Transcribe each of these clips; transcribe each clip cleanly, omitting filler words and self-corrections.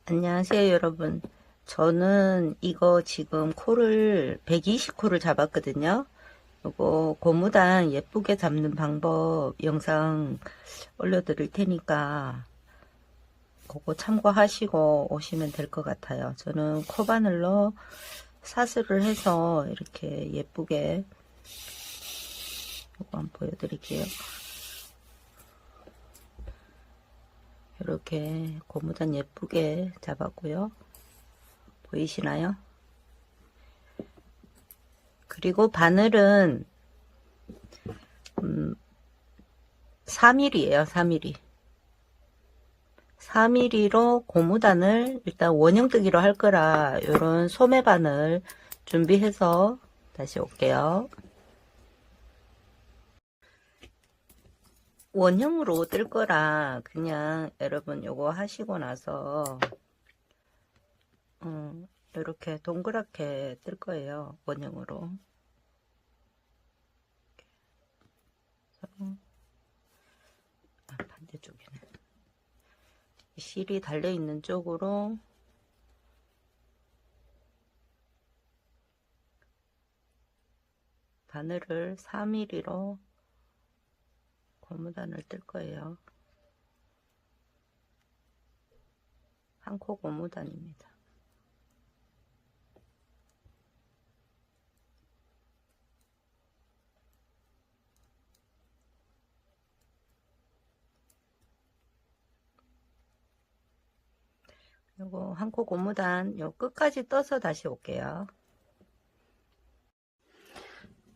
안녕하세요, 여러분. 저는 이거 지금 코를 120코를 잡았거든요. 요거 고무단 예쁘게 잡는 방법 영상 올려드릴 테니까 그거 참고하시고 오시면 될 것 같아요. 저는 코바늘로 사슬을 해서 이렇게 예쁘게 요거 한번 보여드릴게요. 이렇게 고무단 예쁘게 잡았고요. 보이시나요? 그리고 바늘은 4mm예요. 4mm. 4mm로 고무단을 일단 원형뜨기로 할 거라 요런 소매바늘 준비해서 다시 올게요. 원형으로 뜰 거라 그냥 여러분 요거 하시고 나서 이렇게 동그랗게 뜰 거예요. 원형으로. 반대쪽이네. 실이 달려있는 쪽으로 바늘을 4mm로 고무단을 뜰 거예요. 한 코 고무단입니다. 요거 한 코 고무단 요 끝까지 떠서 다시 올게요.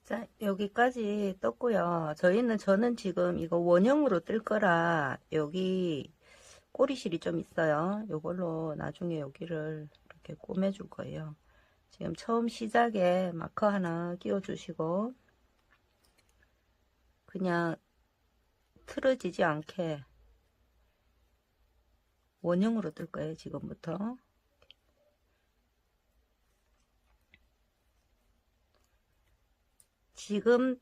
자, 여기까지 떴고요. 저는 지금 이거 원형으로 뜰 거라 여기 꼬리실이 좀 있어요. 요걸로 나중에 여기를 이렇게 꼬매줄 거예요. 지금 처음 시작에 마커 하나 끼워 주시고 그냥 틀어지지 않게 원형으로 뜰 거예요. 지금부터. 지금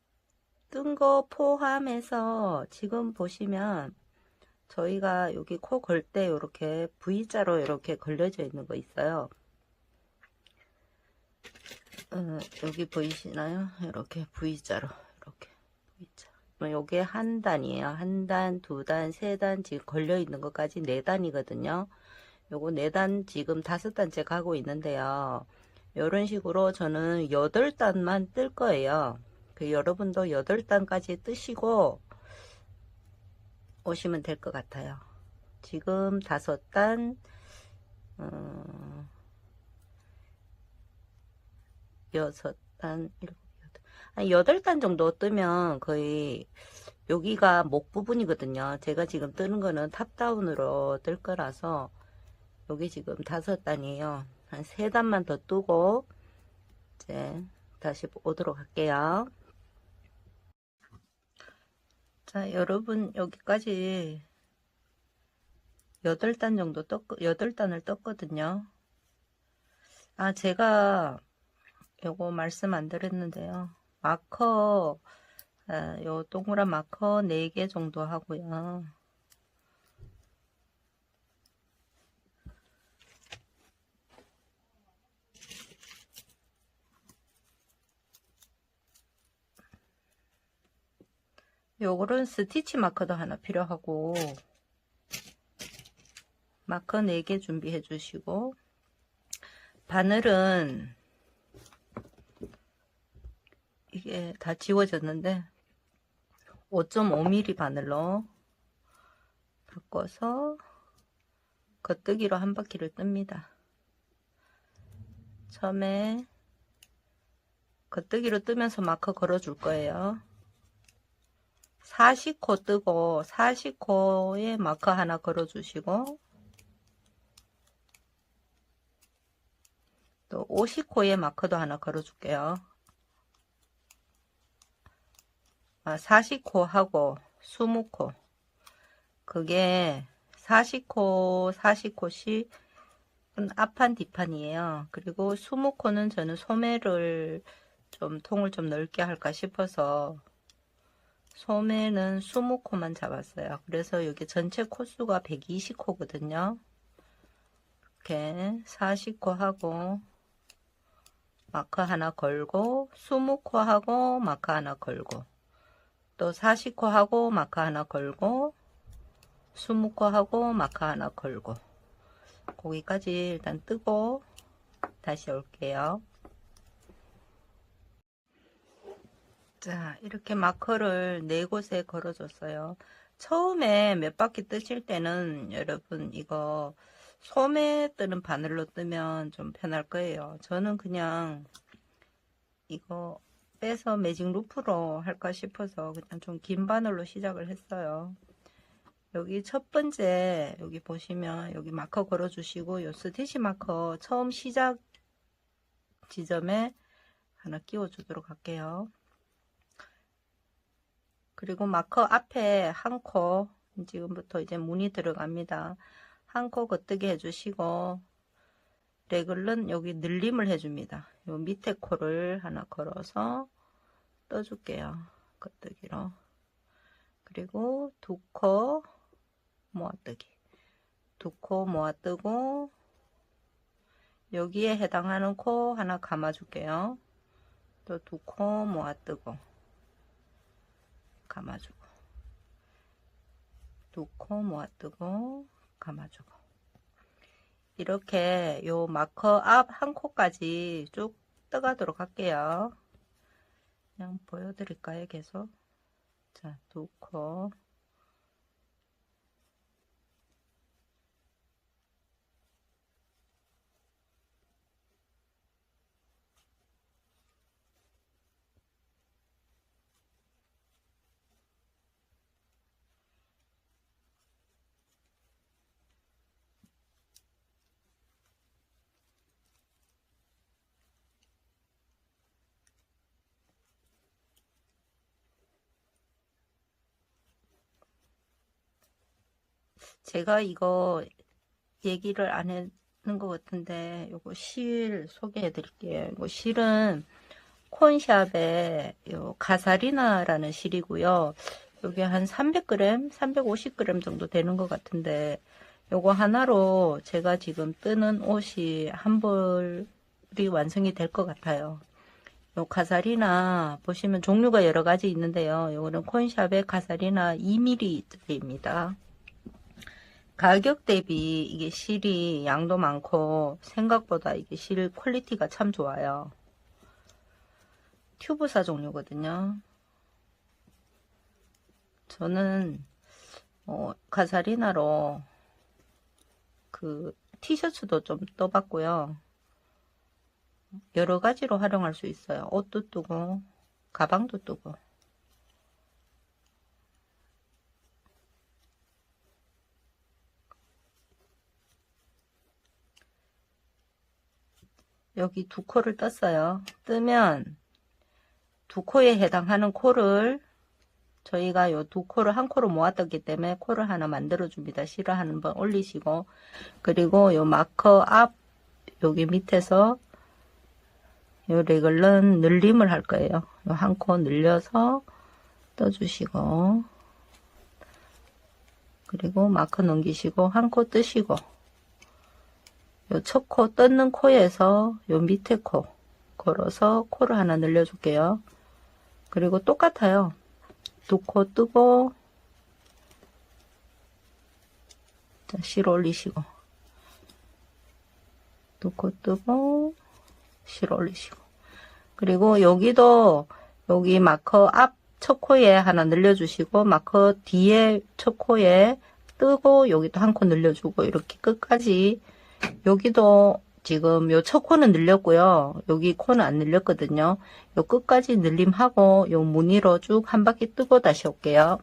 뜬 거 포함해서 지금 보시면 저희가 여기 코 걸 때 이렇게 V자로 이렇게 걸려져 있는 거 있어요. 여기 보이시나요? 이렇게 V자로 이렇게 V자. 요게 한 단이에요. 한 단, 두 단, 세 단 지금 걸려 있는 것까지 4단이거든요. 요거 4단 지금 5단째 가고 있는데요. 이런 식으로 저는 8단만 뜰 거예요. 여러분도 8단까지 뜨시고 오시면 될 것 같아요. 지금 5단, 6단, 7, 8. 한 8단 정도 뜨면 거의 여기가 목 부분이거든요. 제가 지금 뜨는 거는 탑다운으로 뜰 거라서 여기 지금 5단이에요. 한 3단만 더 뜨고 이제 다시 오도록 할게요. 자, 여러분 여기까지 8단 정도 8단을 떴거든요. 아, 제가 요거 말씀 안 드렸는데요. 마커, 요 동그란 마커 4개 정도 하고요. 요거는 스티치 마커도 하나 필요하고 마커 4개 준비해 주시고 바늘은 이게 다 지워졌는데 5.5mm 바늘로 바꿔서 겉뜨기로 한 바퀴를 뜹니다. 처음에 겉뜨기로 뜨면서 마커 걸어 줄 거예요. 40코 뜨고 40코에 마커 하나 걸어 주시고 또 50코에 마커도 하나 걸어 줄게요. 40코 하고 20코 그게 40코 40코씩 앞판 뒷판이에요. 그리고 20코는 저는 소매를 좀 통을 좀 넓게 할까 싶어서 소매는 20코만 잡았어요. 그래서 여기 전체 코수가 120코거든요. 이렇게 40코 하고 마크 하나 걸고 20코 하고 마크 하나 걸고 또 40코 하고 마크 하나 걸고 20코 하고 마크 하나 걸고 거기까지 일단 뜨고 다시 올게요. 자, 이렇게 마커를 4곳에 걸어줬어요. 처음에 몇 바퀴 뜨실 때는 여러분 이거 소매 뜨는 바늘로 뜨면 좀 편할 거예요. 저는 그냥 이거 빼서 매직 루프로 할까 싶어서 그냥 좀 긴 바늘로 시작을 했어요. 여기 첫 번째 여기 보시면 여기 마커 걸어 주시고 요 스티치 마커 처음 시작 지점에 하나 끼워 주도록 할게요. 그리고 마커 앞에 한 코 지금부터 이제 무늬 들어갑니다. 한 코 겉뜨기 해주시고 레글은 여기 늘림을 해줍니다. 요 밑에 코를 하나 걸어서 떠줄게요. 겉뜨기로. 그리고 두 코 모아뜨기. 두 코 모아뜨고 여기에 해당하는 코 하나 감아줄게요. 또 두 코 모아뜨고 감아주고 두 코 모아뜨고 감아주고 이렇게 요 마커 앞 한 코까지 쭉 떠가도록 할게요. 그냥 보여드릴까요? 계속. 자, 두 코 제가 이거 얘기를 안 했는 것 같은데 요거 실 소개해 드릴게요. 이거 실은 콘샵의 요 가사리나라는 실이고요. 요게 한 300g, 350g 정도 되는 것 같은데 요거 하나로 제가 지금 뜨는 옷이 한 벌이 완성이 될 것 같아요. 요 가사리나 보시면 종류가 여러 가지 있는데요. 요거는 콘샵의 가사리나 2mm짜리입니다. 가격 대비 이게 실이 양도 많고 생각보다 이게 실 퀄리티가 참 좋아요. 튜브사 종류거든요. 저는 가사리나로 그 티셔츠도 좀 떠봤고요. 여러 가지로 활용할 수 있어요. 옷도 뜨고 가방도 뜨고. 여기 두 코를 떴어요. 뜨면 두 코에 해당하는 코를 저희가 요 두 코를 한 코로 모았었기 때문에 코를 하나 만들어 줍니다. 실을 한번 올리시고 그리고 요 마커 앞 여기 밑에서 요 레글은 늘림을 할 거예요. 요 한 코 늘려서 떠주시고 그리고 마커 넘기시고 한 코 뜨시고 요 첫 코 떴는 코에서 요 밑에 코 걸어서 코를 하나 늘려줄게요. 그리고 똑같아요. 두 코 뜨고 자, 실 올리시고 두 코 뜨고 실 올리시고 그리고 여기도 여기 마커 앞 첫 코에 하나 늘려주시고 마커 뒤에 첫 코에 뜨고 여기도 한 코 늘려주고 이렇게 끝까지 여기도 지금 요 첫 코는 늘렸고요. 여기 코는 안 늘렸거든요. 요 끝까지 늘림하고 요 무늬로 쭉 한 바퀴 뜨고 다시 올게요.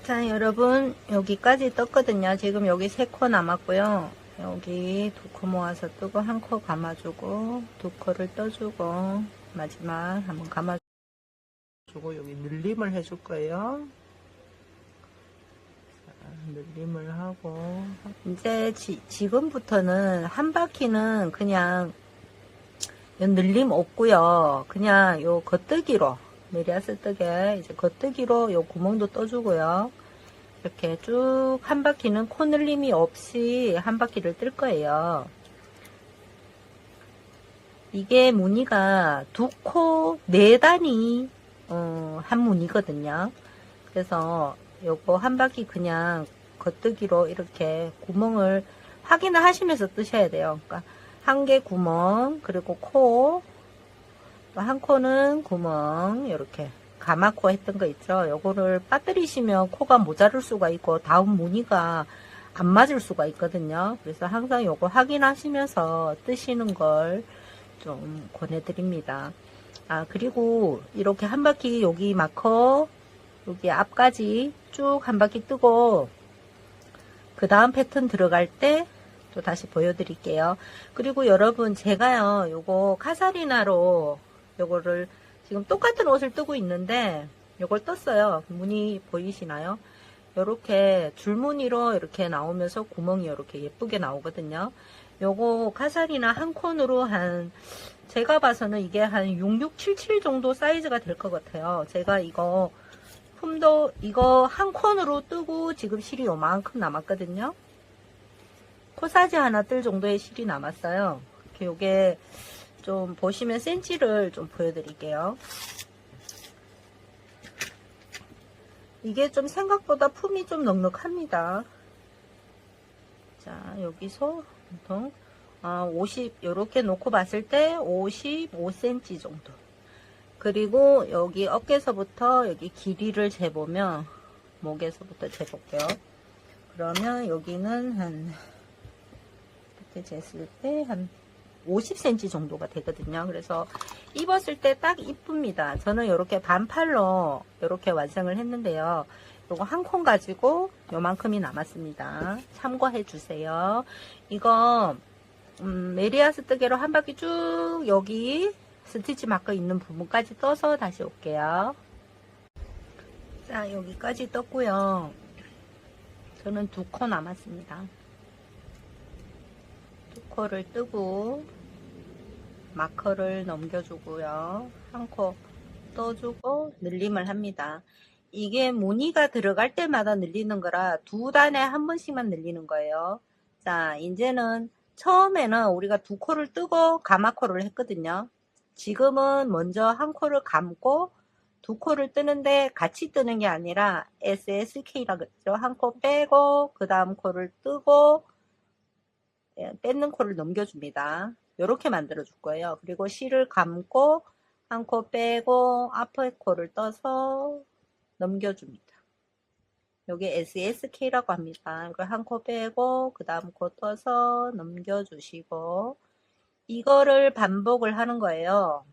자, 여러분 여기까지 떴거든요. 지금 여기 3코 남았고요. 여기 2코 모아서 뜨고 한 코 감아주고 2코를 떠주고 마지막 한번 감아주고 여기 늘림을 해줄 거예요. 늘림을 하고 이제 지금부터는 한 바퀴는 그냥 요 늘림 없고요. 그냥 요 겉뜨기로 메리아스 뜨게 이제 겉뜨기로 요 구멍도 떠주고요. 이렇게 쭉 한 바퀴는 코늘림이 없이 한 바퀴를 뜰 거예요. 이게 무늬가 2코 4단이 한 무늬거든요. 그래서 요거 한 바퀴 그냥 겉뜨기로 이렇게 구멍을 확인을 하시면서 뜨셔야 돼요. 그러니까 한 개 구멍, 그리고 코, 한 코는 구멍, 이렇게 가마코 했던 거 있죠. 요거를 빠뜨리시면 코가 모자랄 수가 있고 다음 무늬가 안 맞을 수가 있거든요. 그래서 항상 요거 확인하시면서 뜨시는 걸 좀 권해드립니다. 아, 그리고 이렇게 한 바퀴 여기 마커 여기 앞까지 쭉 한 바퀴 뜨고 그 다음 패턴 들어갈 때 또 다시 보여드릴게요. 그리고 여러분 제가요 요거 카사리나로 요거를 지금 똑같은 옷을 뜨고 있는데 요걸 떴어요. 무늬 보이시나요? 요렇게 줄무늬로 이렇게 나오면서 구멍이 이렇게 예쁘게 나오거든요. 요거 카사리나 한 콘으로 한 제가 봐서는 이게 한 6677 정도 사이즈가 될 것 같아요. 제가 이거 품도 이거 한 콘으로 뜨고 지금 실이 요만큼 남았거든요. 코사지 하나 뜰 정도의 실이 남았어요. 이렇게 요게 좀 보시면 센치를 좀 보여드릴게요. 이게 좀 생각보다 품이 좀 넉넉합니다. 자, 여기서 보통 50 이렇게 놓고 봤을 때 55cm 정도. 그리고 여기 어깨서부터 여기 길이를 재보면 목에서부터 재볼게요. 그러면 여기는 한 이렇게 쟀을 때 한 50cm 정도가 되거든요. 그래서 입었을 때 딱 이쁩니다. 저는 이렇게 반팔로 이렇게 완성을 했는데요. 요거 한 콘 가지고 요만큼이 남았습니다. 참고해 주세요. 이거 메리아스 뜨개로 한 바퀴 쭉 여기 스티치 마커 있는 부분까지 떠서 다시 올게요. 자, 여기까지 떴고요. 저는 2코 남았습니다. 2코를 뜨고 마커를 넘겨주고요. 한 코 떠주고 늘림을 합니다. 이게 무늬가 들어갈 때마다 늘리는 거라 2단에 한 번씩만 늘리는 거예요. 자, 이제는 처음에는 우리가 2코를 뜨고 가마코를 했거든요. 지금은 먼저 한 코를 감고 2코를 뜨는데 같이 뜨는 게 아니라 SSK라고 했죠. 한 코 빼고 그 다음 코를 뜨고 뺏는 코를 넘겨줍니다. 이렇게 만들어 줄 거예요. 그리고 실을 감고 한 코 빼고 앞에 코를 떠서 넘겨줍니다. 여기 SSK라고 합니다. 이걸 한 코 빼고 그 다음 코 떠서 넘겨주시고 이거를 반복을 하는 거예요.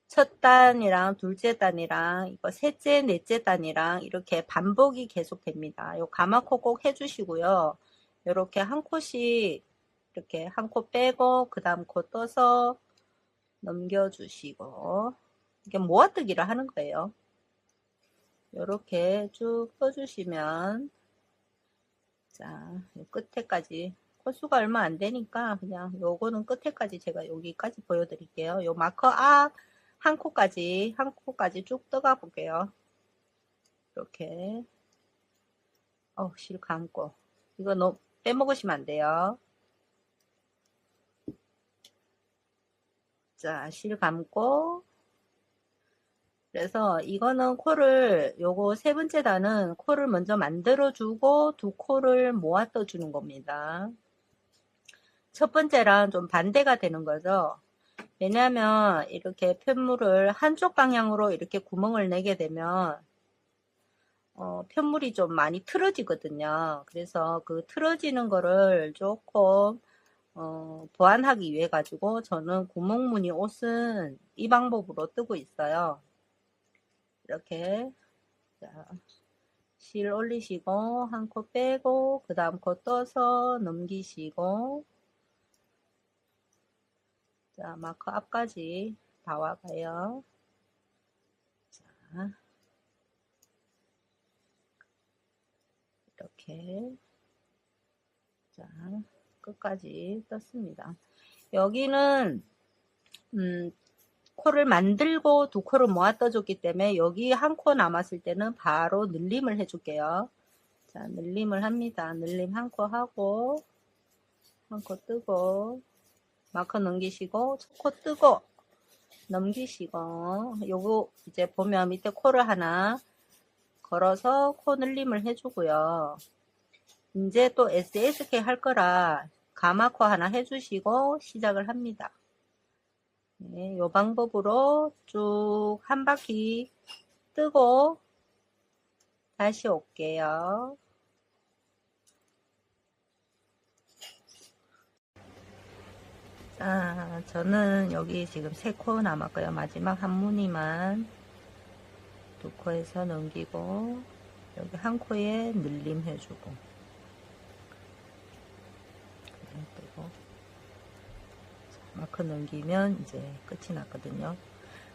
첫 단이랑 둘째 단이랑 이거 셋째, 넷째 단이랑 이렇게 반복이 계속 됩니다. 요 가마코 꼭 해주시고요. 이렇게 한 코씩 이렇게 한 코 빼고 그 다음 코 떠서 넘겨주시고 이게 모아뜨기를 하는 거예요. 이렇게 쭉 떠주시면 자, 요 끝에까지 코수가 얼마 안 되니까 그냥 요거는 끝에까지 제가 여기까지 보여드릴게요. 요 마커 앞 한 코까지 쭉 떠가 볼게요. 이렇게 실 감고 이거 너무 빼먹으시면 안 돼요. 자, 실 감고 그래서 이거는 코를 요거 세 번째 단은 코를 먼저 만들어 주고 2코를 모아 떠 주는 겁니다. 첫 번째랑 좀 반대가 되는 거죠. 왜냐하면 이렇게 편물을 한쪽 방향으로 이렇게 구멍을 내게 되면 편물이 좀 많이 틀어지거든요. 그래서 그 틀어지는 거를 조금 보완하기 위해 가지고 저는 구멍무늬 옷은 이 방법으로 뜨고 있어요. 이렇게 자, 실 올리시고 한 코 빼고 그 다음 코 떠서 넘기시고 자, 마커 앞까지 다 와가요. 자, 이렇게 자, 끝까지 떴습니다. 여기는 코를 만들고 두 코를 모아 떠줬기 때문에 여기 한 코 남았을 때는 바로 늘림을 해줄게요. 자, 늘림을 합니다. 늘림 한 코 하고, 한 코 뜨고, 마커 넘기시고, 첫 코 뜨고, 넘기시고, 요거 이제 보면 밑에 코를 하나 걸어서 코 늘림을 해주고요. 이제 또 SSK 할 거라 가마코 하나 해주시고 시작을 합니다. 네, 요 방법으로 쭉 한 바퀴 뜨고 다시 올게요. 자, 저는 여기 지금 3코 남았고요. 마지막 한 무늬만 2코에서 넘기고 여기 한 코에 늘림 해주고 뜨고 마크 넘기면 이제 끝이 났거든요.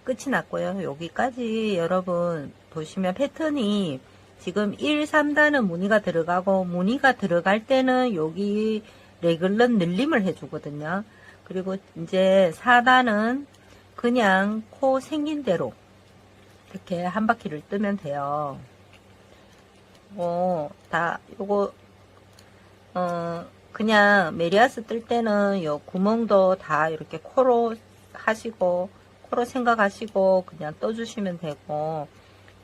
끝이 났고요. 여기까지 여러분 보시면 패턴이 지금 1, 3단은 무늬가 들어가고 무늬가 들어갈 때는 여기 레글런 늘림을 해주거든요. 그리고 이제 4단은 그냥 코 생긴 대로 이렇게 한 바퀴를 뜨면 돼요. 요거 그냥 메리아스 뜰 때는 요 구멍도 다 이렇게 코로 하시고 코로 생각하시고 그냥 떠주시면 되고,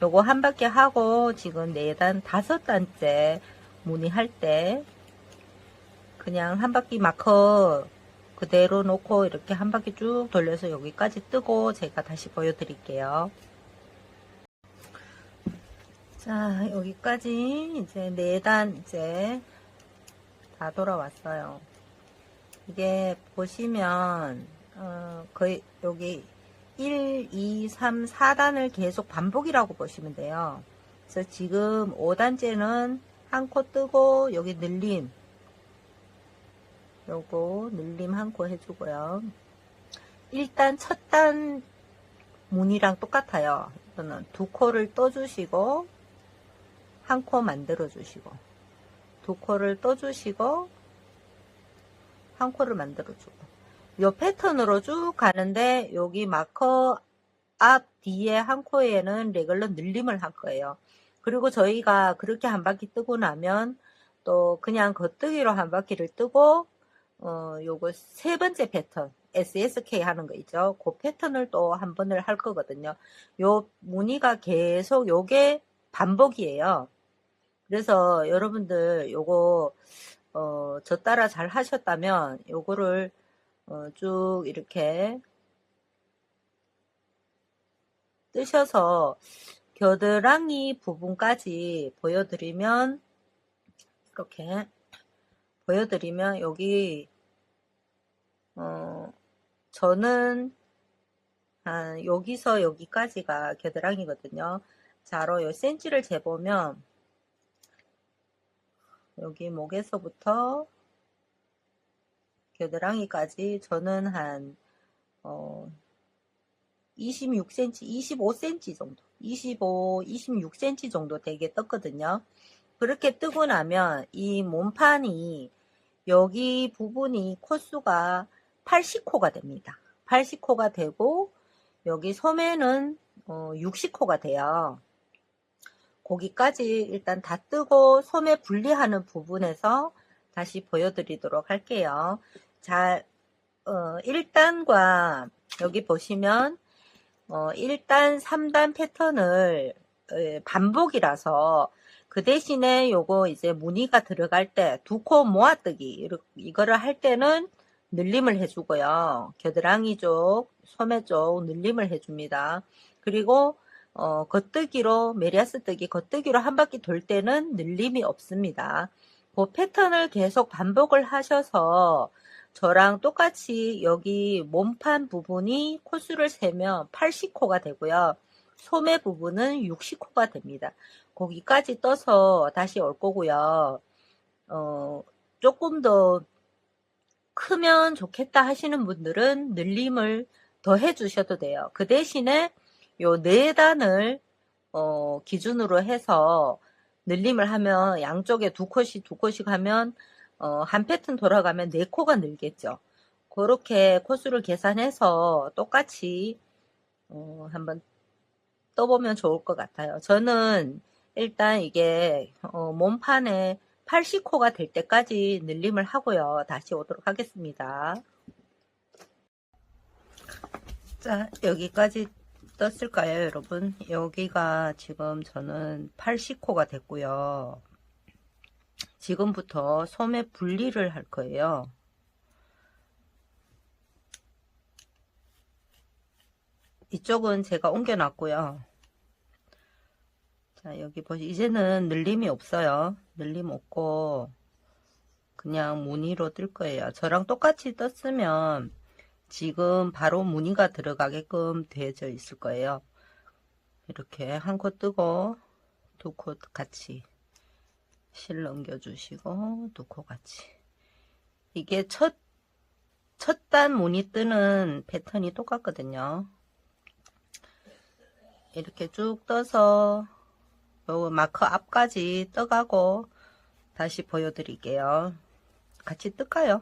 요거 한 바퀴 하고 지금 4단 5단째 무늬할 때 그냥 한 바퀴 마커 그대로 놓고 이렇게 한 바퀴 쭉 돌려서 여기까지 뜨고 제가 다시 보여드릴게요. 자, 여기까지 이제 4단 이제 다 돌아왔어요. 이게 보시면 거의 여기 1, 2, 3, 4단을 계속 반복이라고 보시면 돼요. 그래서 지금 5단째는 한 코 뜨고 여기 늘림, 요거 늘림 한 코 해주고요. 일단 첫 단 무늬랑 똑같아요. 이거는 2코를 떠주시고 한 코 만들어 주시고 2코를 떠주시고 한 코를 만들어 주고 요 패턴으로 쭉 가는데 여기 마커 앞 뒤에 한 코에는 레귤러 늘림을 할 거예요. 그리고 저희가 그렇게 한 바퀴 뜨고 나면 또 그냥 겉뜨기로 한 바퀴를 뜨고 요거 3번째 패턴 SSK 하는 거 있죠. 그 패턴을 또 한 번을 할 거거든요. 요 무늬가 계속 요게 반복이에요. 그래서 여러분들 요거 저 따라 잘 하셨다면 요거를 쭉 이렇게 뜨셔서 겨드랑이 부분까지 보여드리면, 이렇게 보여드리면 여기 저는 한 여기서 여기까지가 겨드랑이거든요. 자로 요 센치를 재보면 여기 목에서부터 겨드랑이까지 저는 한 26cm, 25cm 정도, 25, 26cm 정도 되게 떴거든요. 그렇게 뜨고 나면 이 몸판이 여기 부분이 코수가 80코가 됩니다. 80코가 되고 여기 소매는 60코가 돼요. 거기까지 일단 다 뜨고 소매 분리하는 부분에서 다시 보여드리도록 할게요. 자, 1단과 여기 보시면 1단, 3단 패턴을 반복이라서 그 대신에 요거 이제 무늬가 들어갈 때 2코 모아뜨기 이거를 할 때는 늘림을 해주고요. 겨드랑이 쪽, 소매 쪽 늘림을 해줍니다. 그리고 겉뜨기로 메리아스 뜨기 겉뜨기로 한 바퀴 돌 때는 늘림이 없습니다. 그 패턴을 계속 반복을 하셔서 저랑 똑같이 여기 몸판 부분이 코수를 세면 80코가 되고요. 소매 부분은 60코가 됩니다. 거기까지 떠서 다시 올 거고요. 조금 더 크면 좋겠다 하시는 분들은 늘림을 더 해주셔도 돼요. 그 대신에 요 4단을 기준으로 해서 늘림을 하면 양쪽에 2코씩 하면 한 패턴 돌아가면 4코가 늘겠죠. 그렇게 코수를 계산해서 똑같이 한번 떠보면 좋을 것 같아요. 저는 일단 이게 몸판에 80호가 될 때까지 늘림을 하고요. 다시 오도록 하겠습니다. 자, 여기까지 떴을까요, 여러분? 여기가 지금 저는 80호가 됐고요. 지금부터 소매 분리를 할 거예요. 이쪽은 제가 옮겨놨고요. 자, 여기 보시, 이제는 늘림이 없어요. 늘림 없고, 그냥 무늬로 뜰 거예요. 저랑 똑같이 떴으면 지금 바로 무늬가 들어가게끔 되어져 있을 거예요. 이렇게 한 코 뜨고, 두 코 같이 실 넘겨주시고, 두 코 같이. 이게 첫 단 무늬 뜨는 패턴이 똑같거든요. 이렇게 쭉 떠서 요 마커 앞까지 떠가고 다시 보여드릴게요. 같이 뜰까요?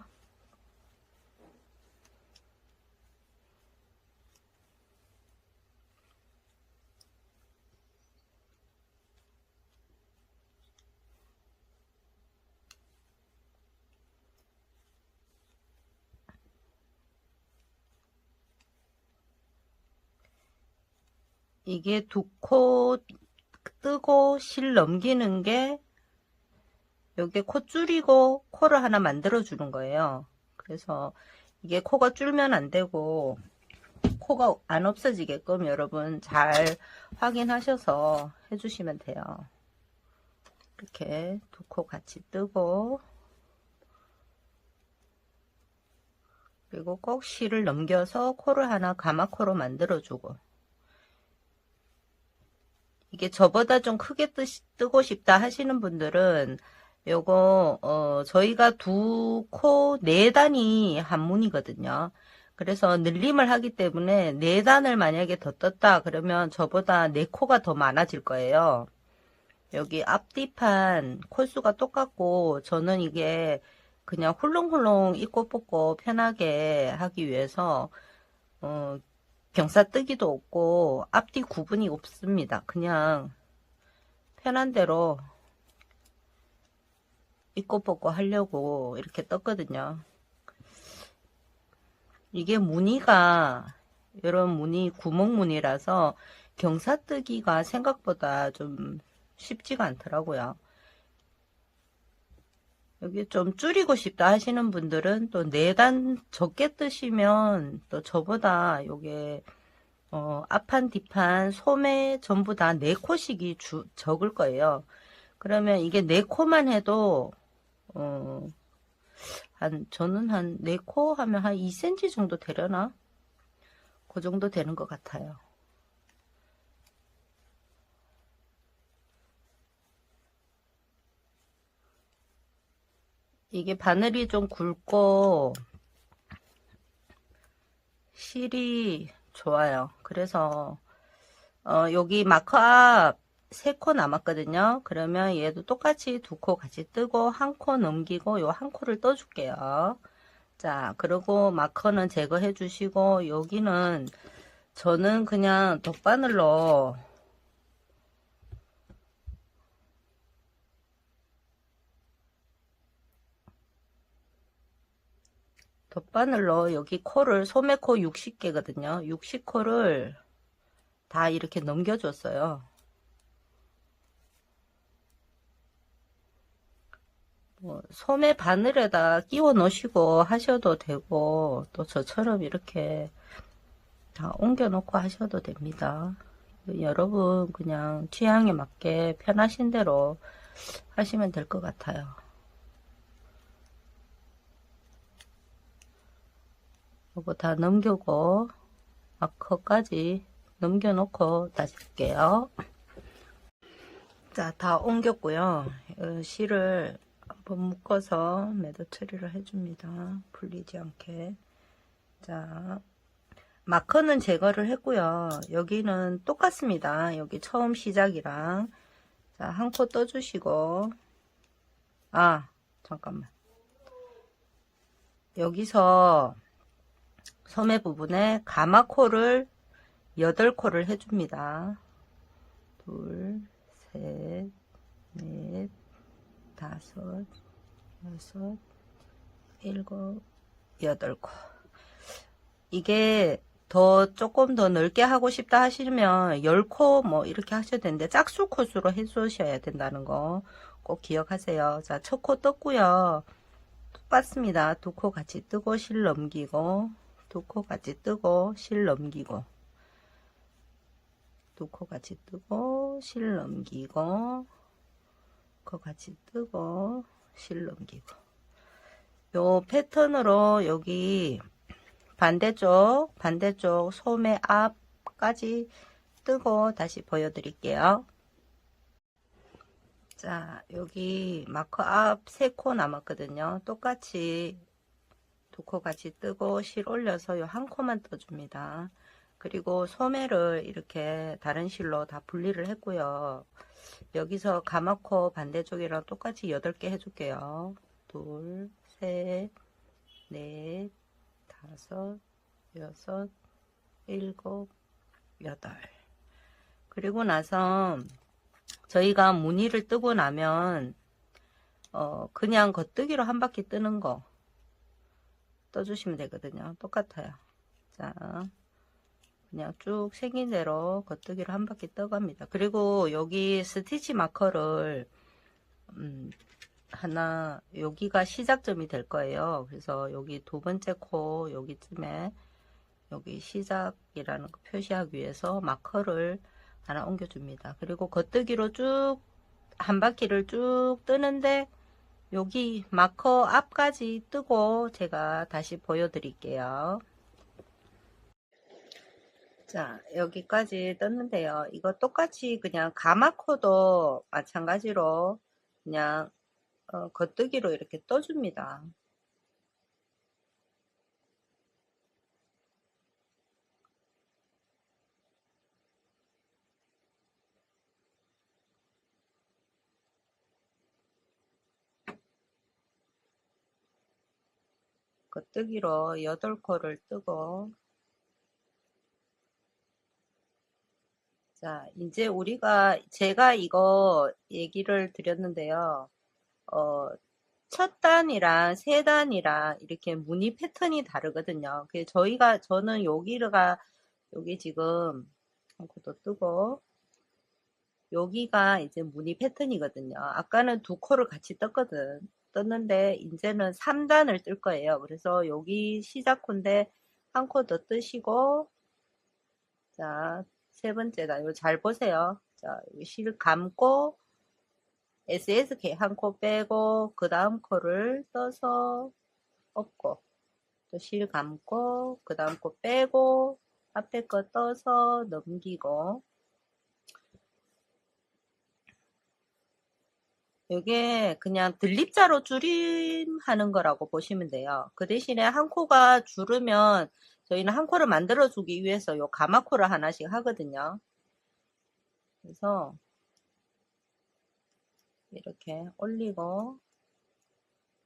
이게 두 코 뜨고 실 넘기는 게 여기 코 줄이고 코를 하나 만들어 주는 거예요. 그래서 이게 코가 줄면 안 되고 코가 안 없어지게끔 여러분 잘 확인하셔서 해주시면 돼요. 이렇게 두 코 같이 뜨고, 그리고 꼭 실을 넘겨서 코를 하나 가마코로 만들어 주고, 이게 저보다 좀 크게 뜨고 싶다 하시는 분들은 요거 저희가 두 코 네 단이 한문이거든요. 그래서 늘림을 하기 때문에 네 단을 만약에 더 떴다 그러면 저보다 네 코가 더 많아질 거예요. 여기 앞뒤판 콜수가 똑같고, 저는 이게 그냥 훌렁훌렁 입고 뽑고 편하게 하기 위해서 경사뜨기도 없고 앞뒤 구분이 없습니다. 그냥 편한 대로 입고 뽑고 하려고 이렇게 떴거든요. 이게 무늬가 이런 무늬 구멍 무늬라서 경사뜨기가 생각보다 좀 쉽지가 않더라고요. 여기 좀 줄이고 싶다 하시는 분들은 또 4단 적게 뜨시면 또 저보다 요게 앞판 뒤판 소매 전부 다 4코씩이 적을 거예요. 그러면 이게 4코만 해도 저는 한 4코 하면 한 2cm 정도 되려나? 그 정도 되는 것 같아요. 이게 바늘이 좀 굵고 실이 좋아요. 그래서 여기 마커 앞 3코 남았거든요. 그러면 얘도 똑같이 2코 같이 뜨고 1코 넘기고 요 1코를 떠줄게요. 자, 그리고 마커는 제거해 주시고, 여기는 저는 그냥 덧바늘로 여기 코를 소매코 60개거든요. 60코를 다 이렇게 넘겨줬어요. 소매 바늘에다 끼워 넣으시고 하셔도 되고, 또 저처럼 이렇게 다 옮겨 놓고 하셔도 됩니다. 여러분 그냥 취향에 맞게 편하신 대로 하시면 될 것 같아요. 요거 다 넘기고 마커까지 넘겨놓고 다시 할게요. 자, 다 옮겼고요. 실을 한번 묶어서 매듭 처리를 해줍니다. 풀리지 않게. 자, 마커는 제거를 했고요. 여기는 똑같습니다. 여기 처음 시작이랑. 자, 한 코 떠주시고. 잠깐만. 여기서 소매 부분에 가마코를 8코를 해줍니다. 둘, 셋, 넷, 다섯, 여섯, 일곱, 8코. 이게 조금 더 넓게 하고 싶다 하시면 10코 뭐 이렇게 하셔도 되는데 짝수 코수로 해주셔야 된다는 거 꼭 기억하세요. 자, 첫 코 떴고요. 똑같습니다. 2코 같이 뜨고 실 넘기고, 2코 같이 뜨고 실 넘기고, 2코 같이 뜨고 실 넘기고, 코 같이 뜨고 실 넘기고. 요 패턴으로 여기 반대쪽 소매 앞까지 뜨고 다시 보여드릴게요. 자, 여기 마커 앞 3코 남았거든요. 똑같이 2코 같이 뜨고 실 올려서 요 한 코만 떠줍니다. 그리고 소매를 이렇게 다른 실로 다 분리를 했고요. 여기서 가마코 반대쪽이랑 똑같이 8개 해줄게요. 둘, 셋, 넷, 다섯, 여섯, 일곱, 여덟. 그리고 나서 저희가 무늬를 뜨고 나면 그냥 겉뜨기로 한 바퀴 뜨는 거 떠주시면 되거든요. 똑같아요. 자, 그냥 쭉 생긴 대로 겉뜨기로 한 바퀴 떠갑니다. 그리고 여기 스티치 마커를 하나, 여기가 시작점이 될 거예요. 그래서 여기 두 번째 코 여기쯤에 여기 시작이라는 거 표시하기 위해서 마커를 하나 옮겨줍니다. 그리고 겉뜨기로 쭉 한 바퀴를 쭉 뜨는데 여기 마커 앞까지 뜨고 제가 다시 보여드릴게요. 자, 여기까지 떴는데요. 이거 똑같이 그냥 가마코도 마찬가지로 그냥 겉뜨기로 이렇게 떠줍니다. 겉뜨기로 8코를 뜨고, 자, 이제 제가 이거 얘기를 드렸는데요. 첫 단이랑 세 단이랑 이렇게 무늬 패턴이 다르거든요. 저는 여기 지금 한 코 더 뜨고, 여기가 이제 무늬 패턴이거든요. 아까는 2코를 같이 떴는데, 이제는 3단을 뜰 거예요. 그래서 여기 시작 코인데, 한 코 더 뜨시고, 자, 세 번째다. 이거 잘 보세요. 자, 여기 실 감고, SSK 한 코 빼고, 그 다음 코를 떠서 엎고, 또 실 감고, 그 다음 코 빼고, 앞에 거 떠서 넘기고, 이게 그냥 들립자로 줄임하는 거라고 보시면 돼요. 그 대신에 한 코가 줄으면 저희는 한 코를 만들어주기 위해서 요 가마코를 하나씩 하거든요. 그래서 이렇게 올리고,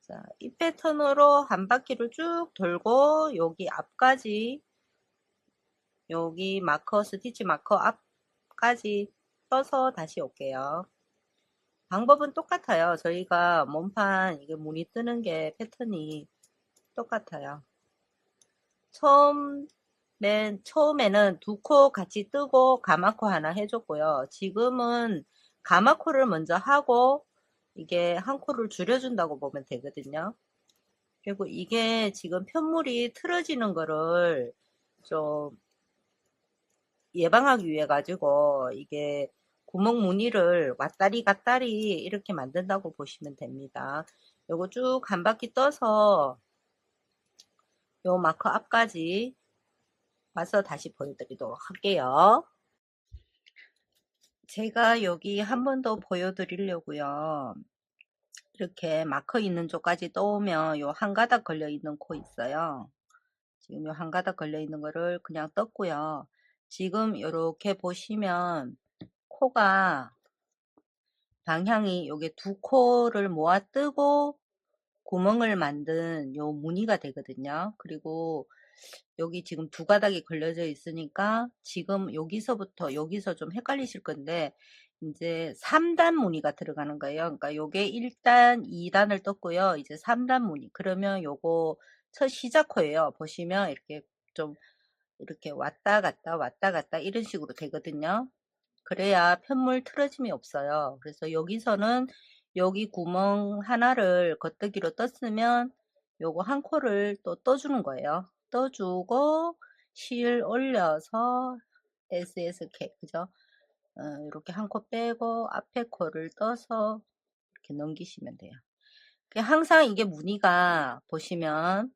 자, 이 패턴으로 한 바퀴를 쭉 돌고 여기 앞까지 여기 스티치 마커 앞까지 떠서 다시 올게요. 방법은 똑같아요. 저희가 몸판 이게 무늬 뜨는 게 패턴이 똑같아요. 처음에는 2코 같이 뜨고 가마코 하나 해줬고요. 지금은 가마코를 먼저 하고 이게 한 코를 줄여준다고 보면 되거든요. 그리고 이게 지금 편물이 틀어지는 거를 좀 예방하기 위해 가지고 이게 구멍 무늬를 왔다리 갔다리 이렇게 만든다고 보시면 됩니다. 요거 쭉 한 바퀴 떠서 요 마커 앞까지 와서 다시 보여드리도록 할게요. 제가 여기 한 번 더 보여드리려고요. 이렇게 마커 있는 쪽까지 떠오면 요 한 가닥 걸려 있는 코 있어요. 지금 요 한 가닥 걸려 있는 거를 그냥 떴고요. 지금 이렇게 보시면 코가 방향이 요게 2코를 모아 뜨고 구멍을 만든 요 무늬가 되거든요. 그리고 여기 지금 두 가닥이 걸려져 있으니까 지금 여기서 좀 헷갈리실 건데 이제 3단 무늬가 들어가는 거예요. 그러니까 요게 1단, 2단을 떴고요. 이제 3단 무늬. 그러면 요거 첫 시작호예요. 보시면 이렇게 좀 이렇게 왔다 갔다 이런 식으로 되거든요. 그래야 편물 틀어짐이 없어요. 그래서 여기서는 여기 구멍 하나를 겉뜨기로 떴으면 요거 한 코를 또 떠주는 거예요. 떠주고 실 올려서 SSK 그죠? 이렇게 한 코 빼고 앞에 코를 떠서 이렇게 넘기시면 돼요. 항상 이게 무늬가 보시면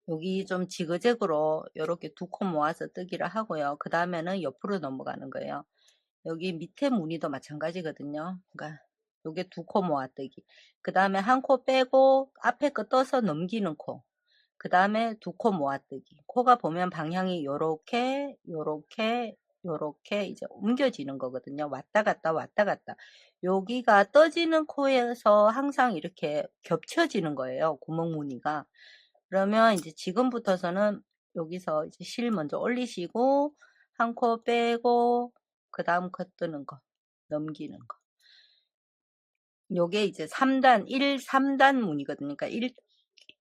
여기 좀 지그재그로 이렇게 두 코 모아서 뜨기를 하고요. 그 다음에는 옆으로 넘어가는 거예요. 여기 밑에 무늬도 마찬가지거든요. 그러니까 요게 두 코 모아뜨기. 그 다음에 한 코 빼고 앞에 거 떠서 넘기는 코. 그 다음에 두 코 모아뜨기. 코가 보면 방향이 요렇게 요렇게 이제 옮겨지는 거거든요. 왔다 갔다 왔다 갔다. 여기가 떠지는 코에서 항상 이렇게 겹쳐지는 거예요. 구멍 무늬가. 그러면 이제 지금부터서는 여기서 이제 실 먼저 올리시고 한 코 빼고 그 다음 코 뜨는 거 넘기는 거. 요게 이제 3단 무늬거든요. 그러니까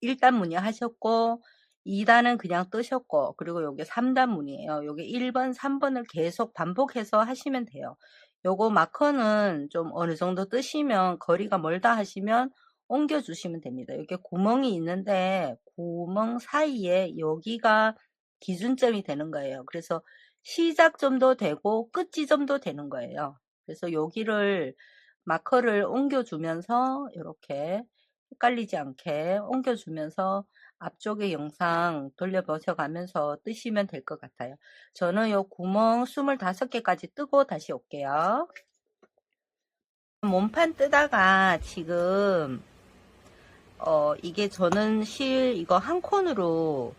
1단 무늬 하셨고 2단은 그냥 뜨셨고 그리고 요게 3단 무늬예요. 요게 1번, 3번을 계속 반복해서 하시면 돼요. 요거 마커는 좀 어느 정도 뜨시면 거리가 멀다 하시면 옮겨 주시면 됩니다. 여기 구멍이 있는데 구멍 사이에 여기가 기준점이 되는 거예요. 그래서 시작점도 되고 끝 지점도 되는 거예요. 그래서 여기를 마커를 옮겨주면서 이렇게 헷갈리지 않게 옮겨주면서 앞쪽의 영상 돌려보셔가면서 뜨시면 될 것 같아요. 저는 요 구멍 25개까지 뜨고 다시 올게요. 몸판 뜨다가 지금 이게 저는 실 이거 한 콘으로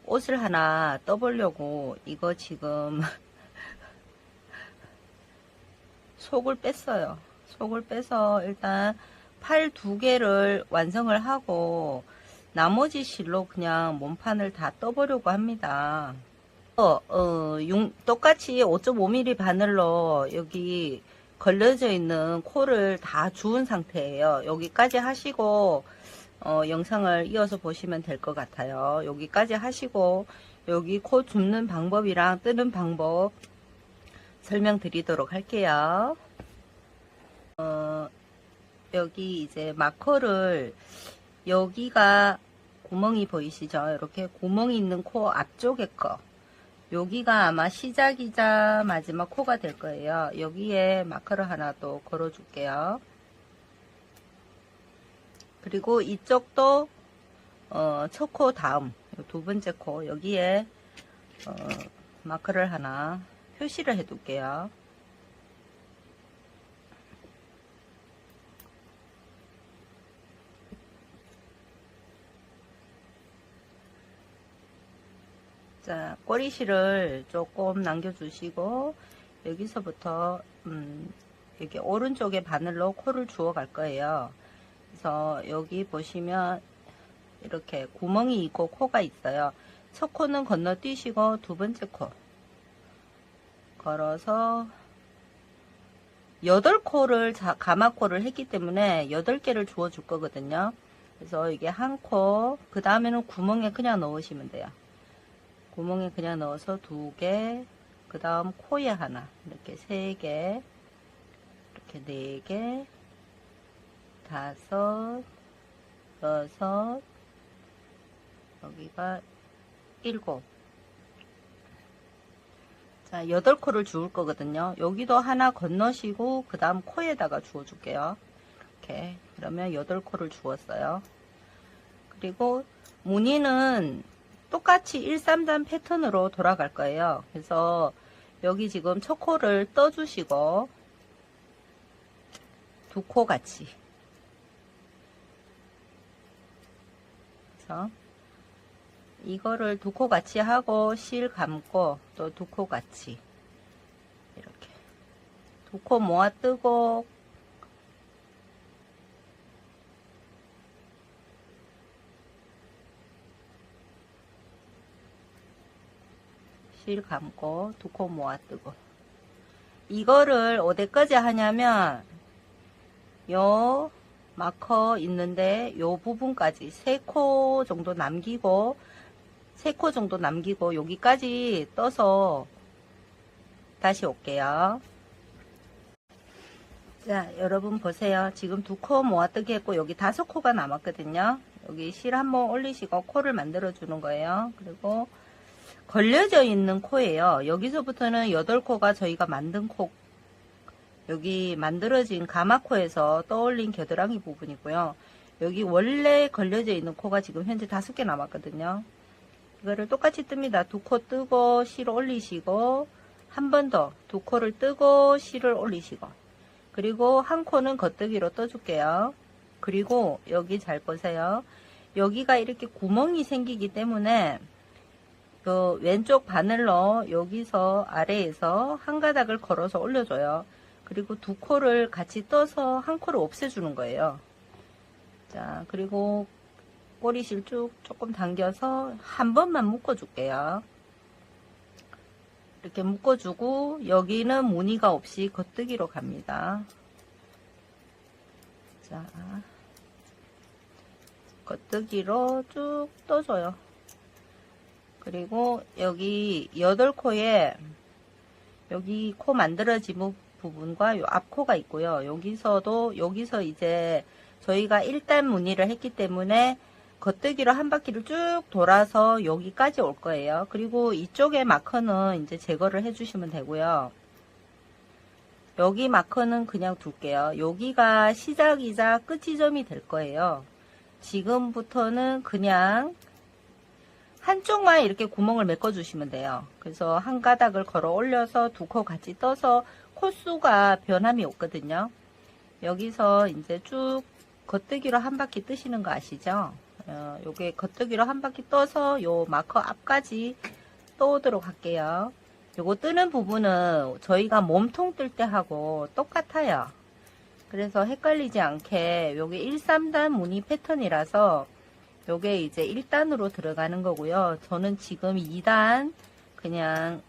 옷을 하나 떠보려고 이거 지금 속을 뺐어요. 속을 빼서 일단 팔 2개를 완성을 하고 나머지 실로 그냥 몸판을 다 떠보려고 합니다. 똑같이 5.5mm 바늘로 여기 걸려져 있는 코를 다 주운 상태예요. 여기까지 하시고 영상을 이어서 보시면 될 것 같아요. 여기까지 하시고 여기 코 줍는 방법이랑 뜨는 방법 설명드리도록 할게요. 여기 이제 마커를 여기가 구멍이 보이시죠? 이렇게 구멍이 있는 코 앞쪽에 거 여기가 아마 시작이자 마지막 코가 될 거예요. 여기에 마커를 하나 또 걸어 줄게요. 그리고 이쪽도 첫 코 다음 두 번째 코 여기에 마커를 하나 표시를 해 둘게요. 자, 꼬리실을 조금 남겨주시고 여기서부터 여기 오른쪽에 바늘로 코를 주워 갈 거예요. 그래서 여기 보시면 이렇게 구멍이 있고 코가 있어요. 첫 코는 건너뛰시고 두 번째 코 걸어서 8코를 가마코를 했기 때문에 8개를 주워 줄 거거든요. 그래서 이게 한 코, 그 다음에는 구멍에 그냥 넣으시면 돼요. 구멍에 그냥 넣어서 2개, 그 다음 코에 하나, 이렇게 3개, 이렇게 4개, 5, 6, 여기가 7. 자, 8코를 주울 거거든요. 여기도 하나 건너시고, 그 다음 코에다가 주워 줄게요. 이렇게. 그러면 8코를 주웠어요. 그리고 무늬는 똑같이 1, 3단 패턴으로 돌아갈 거예요. 그래서 여기 지금 첫 코를 떠주시고, 2코 같이. 그래서 이거를 2코 같이 하고 실 감고 또 2코 같이 이렇게 2코 모아 뜨고 실 감고 두 코 모아 뜨고. 이거를 어디까지 하냐면 요 마커 있는데 요 부분까지 3코 정도 남기고 3코 정도 남기고 여기까지 떠서 다시 올게요. 자, 여러분 보세요. 지금 2코 모아뜨기 했고 여기 5코가 남았거든요. 여기 실 한번 올리시고 코를 만들어 주는 거예요. 그리고 걸려져 있는 코예요. 여기서부터는 8코가 저희가 만든 코, 여기 만들어진 가마코에서 떠올린 겨드랑이 부분이고요. 여기 원래 걸려져 있는 코가 지금 현재 5개 남았거든요. 이거를 똑같이 뜹니다. 2코 뜨고 실 올리시고 한 번 더 2코를 뜨고 실을 올리시고, 그리고 한 코는 겉뜨기로 떠줄게요. 그리고 여기 잘 보세요. 여기가 이렇게 구멍이 생기기 때문에 그 왼쪽 바늘로 여기서 아래에서 한 가닥을 걸어서 올려줘요. 그리고 2코를 같이 떠서 한 코를 없애주는 거예요. 자, 그리고 꼬리실 쭉 조금 당겨서 한 번만 묶어줄게요. 이렇게 묶어주고 여기는 무늬가 없이 겉뜨기로 갑니다. 자, 겉뜨기로 쭉 떠줘요. 그리고 여기 8코에 여기 코 만들어진 부분과 요 앞코가 있고요. 여기서 이제 저희가 1단 무늬를 했기 때문에 겉뜨기로 한 바퀴를 쭉 돌아서 여기까지 올 거예요. 그리고 이쪽에 마커는 이제 제거를 해주시면 되고요. 여기 마커는 그냥 둘게요. 여기가 시작이자 끝 지점이 될 거예요. 지금부터는 그냥 한쪽만 이렇게 구멍을 메꿔 주시면 돼요. 그래서 한 가닥을 걸어 올려서 2코 같이 떠서 코수가 변함이 없거든요. 여기서 이제 쭉 겉뜨기로 한 바퀴 뜨시는 거 아시죠? 요게 겉뜨기로 한 바퀴 떠서 요 마커 앞까지 떠오도록 할게요. 요거 뜨는 부분은 저희가 몸통 뜰 때 하고 똑같아요. 그래서 헷갈리지 않게 요게 1, 3단 무늬 패턴이라서 요게 이제 1단으로 들어가는 거고요. 저는 지금 2단 그냥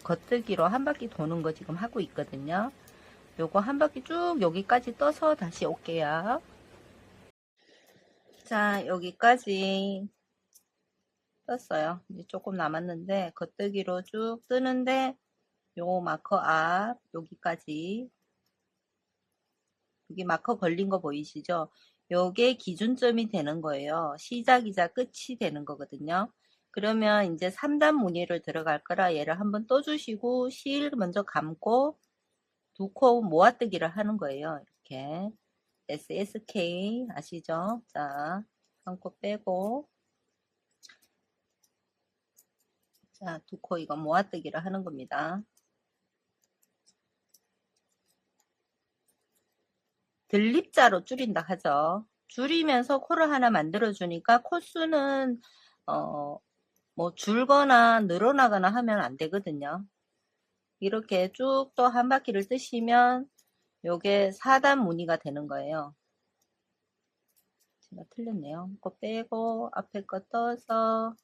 겉뜨기로 한 바퀴 도는 거 지금 하고 있거든요. 요거 한 바퀴 쭉 여기까지 떠서 다시 올게요. 자, 여기까지 떴어요. 이제 조금 남았는데 겉뜨기로 쭉 뜨는데 요 마커 앞 여기까지, 여기 마커 걸린 거 보이시죠? 요게 기준점이 되는 거예요. 시작이자 끝이 되는 거거든요. 그러면 이제 3단 무늬를 들어갈 거라 얘를 한번 떠주시고 실 먼저 감고 2코 모아뜨기를 하는 거예요. 이렇게 SSK 아시죠? 자, 한 코 빼고, 자, 2코 이거 모아뜨기를 하는 겁니다. 들립자로 줄인다 하죠. 줄이면서 코를 하나 만들어 주니까 코수는 뭐 줄거나 늘어나거나 하면 안 되거든요. 이렇게 쭉 또 한 바퀴를 뜨시면 요게 4단 무늬가 되는 거예요. 제가 틀렸네요. 코 빼고 앞에 거 떠서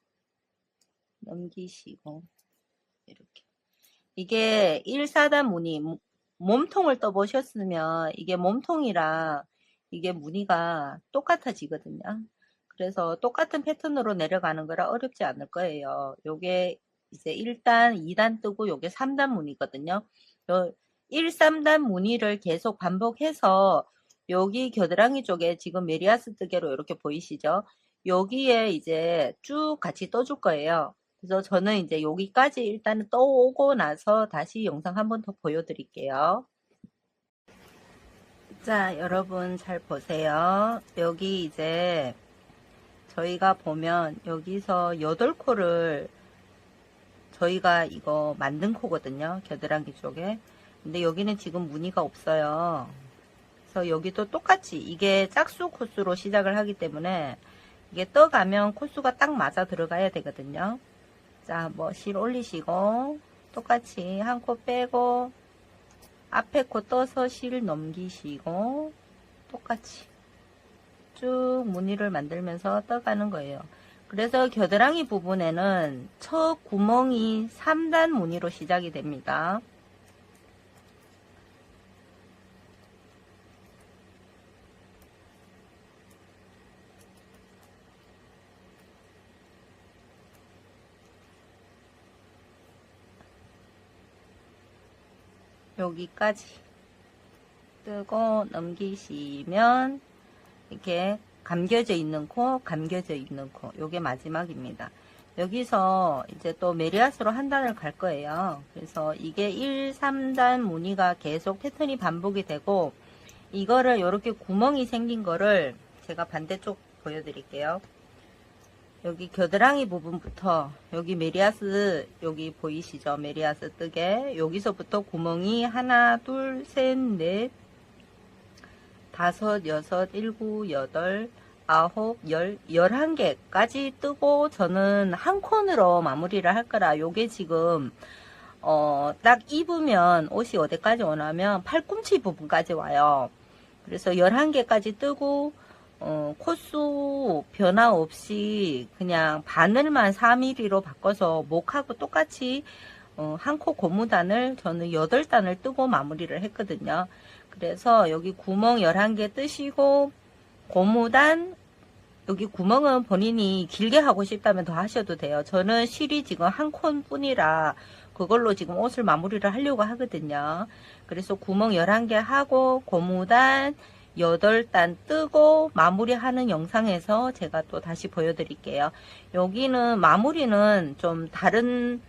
넘기시고 이렇게. 이게 1, 4단 무늬, 몸통을 떠보셨으면 이게 몸통이랑 이게 무늬가 똑같아지거든요. 그래서 똑같은 패턴으로 내려가는 거라 어렵지 않을 거예요. 요게 이제 1단, 2단 뜨고 요게 3단 무늬거든요. 요 1, 3단 무늬를 계속 반복해서 여기 겨드랑이 쪽에 지금 메리아스 뜨개로 이렇게 보이시죠? 여기에 이제 쭉 같이 떠줄 거예요. 그래서 저는 이제 여기까지 일단은 떠오고 나서 다시 영상 한 번 더 보여드릴게요. 자, 여러분 잘 보세요. 여기 이제 저희가 보면 여기서 8코를 저희가 이거 만든 코거든요. 겨드랑이 쪽에. 근데 여기는 지금 무늬가 없어요. 그래서 여기도 똑같이 이게 짝수 코수로 시작을 하기 때문에 이게 떠가면 코수가 딱 맞아 들어가야 되거든요. 자, 뭐 실 올리시고 똑같이 한 코 빼고 앞에 코 떠서 실 넘기시고 똑같이 쭉 무늬를 만들면서 떠가는 거예요. 그래서 겨드랑이 부분에는 첫 구멍이 3단 무늬로 시작이 됩니다. 여기까지 뜨고 넘기시면 이렇게 감겨져 있는 코, 감겨져 있는 코, 요게 마지막입니다. 여기서 이제 또 메리아스로 한 단을 갈 거예요. 그래서 이게 1, 3단 무늬가 계속 패턴이 반복이 되고, 이거를 이렇게 구멍이 생긴 거를 제가 반대쪽 보여드릴게요. 여기 겨드랑이 부분부터 여기 메리아스 여기 보이시죠? 메리아스 뜨개 여기서부터 구멍이 하나, 둘, 셋, 넷, 다섯, 여섯, 일곱, 여덟, 아홉, 열, 11개까지 뜨고 저는 한 콘으로 마무리를 할 거라 요게 지금 딱 입으면 옷이 어디까지 오냐면 팔꿈치 부분까지 와요. 그래서 11개까지 뜨고 코수 변화 없이 그냥 바늘만 4mm로 바꿔서 목하고 똑같이 한 코 고무단을 저는 8단을 뜨고 마무리를 했거든요. 그래서 여기 구멍 11개 뜨시고 고무단 여기 구멍은 본인이 길게 하고 싶다면 더 하셔도 돼요. 저는 실이 지금 한 콘 뿐이라 그걸로 지금 옷을 마무리를 하려고 하거든요. 그래서 구멍 11개 하고 고무단 8단 뜨고 마무리하는 영상에서 제가 또 다시 보여드릴게요. 여기는 마무리는 좀 다른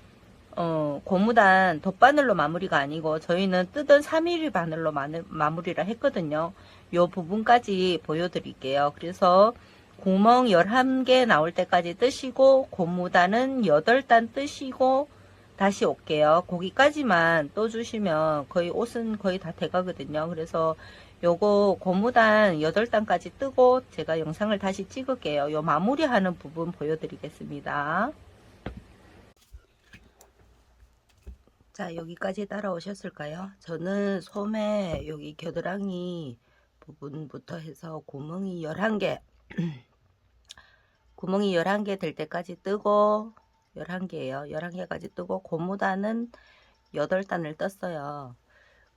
고무단 덧바늘로 마무리가 아니고 저희는 뜨던 3mm 바늘로 마무리를 했거든요. 요 부분까지 보여드릴게요. 그래서 구멍 11개 나올 때까지 뜨시고 고무단은 8단 뜨시고 다시 올게요. 거기까지만 떠주시면 거의 옷은 거의 다 돼가거든요. 그래서 요거 고무단 8단까지 뜨고 제가 영상을 다시 찍을게요. 요 마무리하는 부분 보여드리겠습니다. 자, 여기까지 따라오셨을까요? 저는 소매 여기 겨드랑이 부분부터 해서 구멍이 11개 구멍이 11개 될 때까지 뜨고 11개예요. 11개까지 뜨고 고무단은 8단을 떴어요.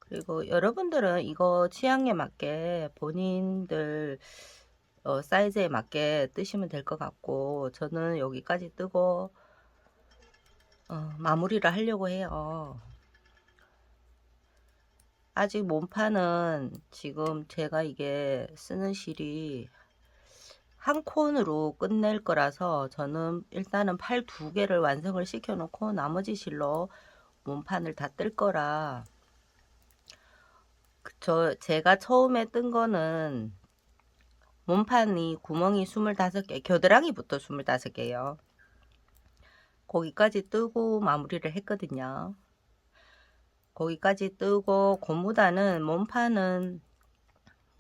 그리고 여러분들은 이거 취향에 맞게 본인들 사이즈에 맞게 뜨시면 될 것 같고 저는 여기까지 뜨고 마무리를 하려고 해요. 아직 몸판은 지금 제가 이게 쓰는 실이 한 콘으로 끝낼 거라서 저는 일단은 팔 2개를 완성을 시켜 놓고 나머지 실로 몸판을 다 뜰 거라 제가 처음에 뜬 거는 몸판이 구멍이 25개 겨드랑이부터 25개요 거기까지 뜨고 마무리를 했거든요. 거기까지 뜨고 고무단은 몸판은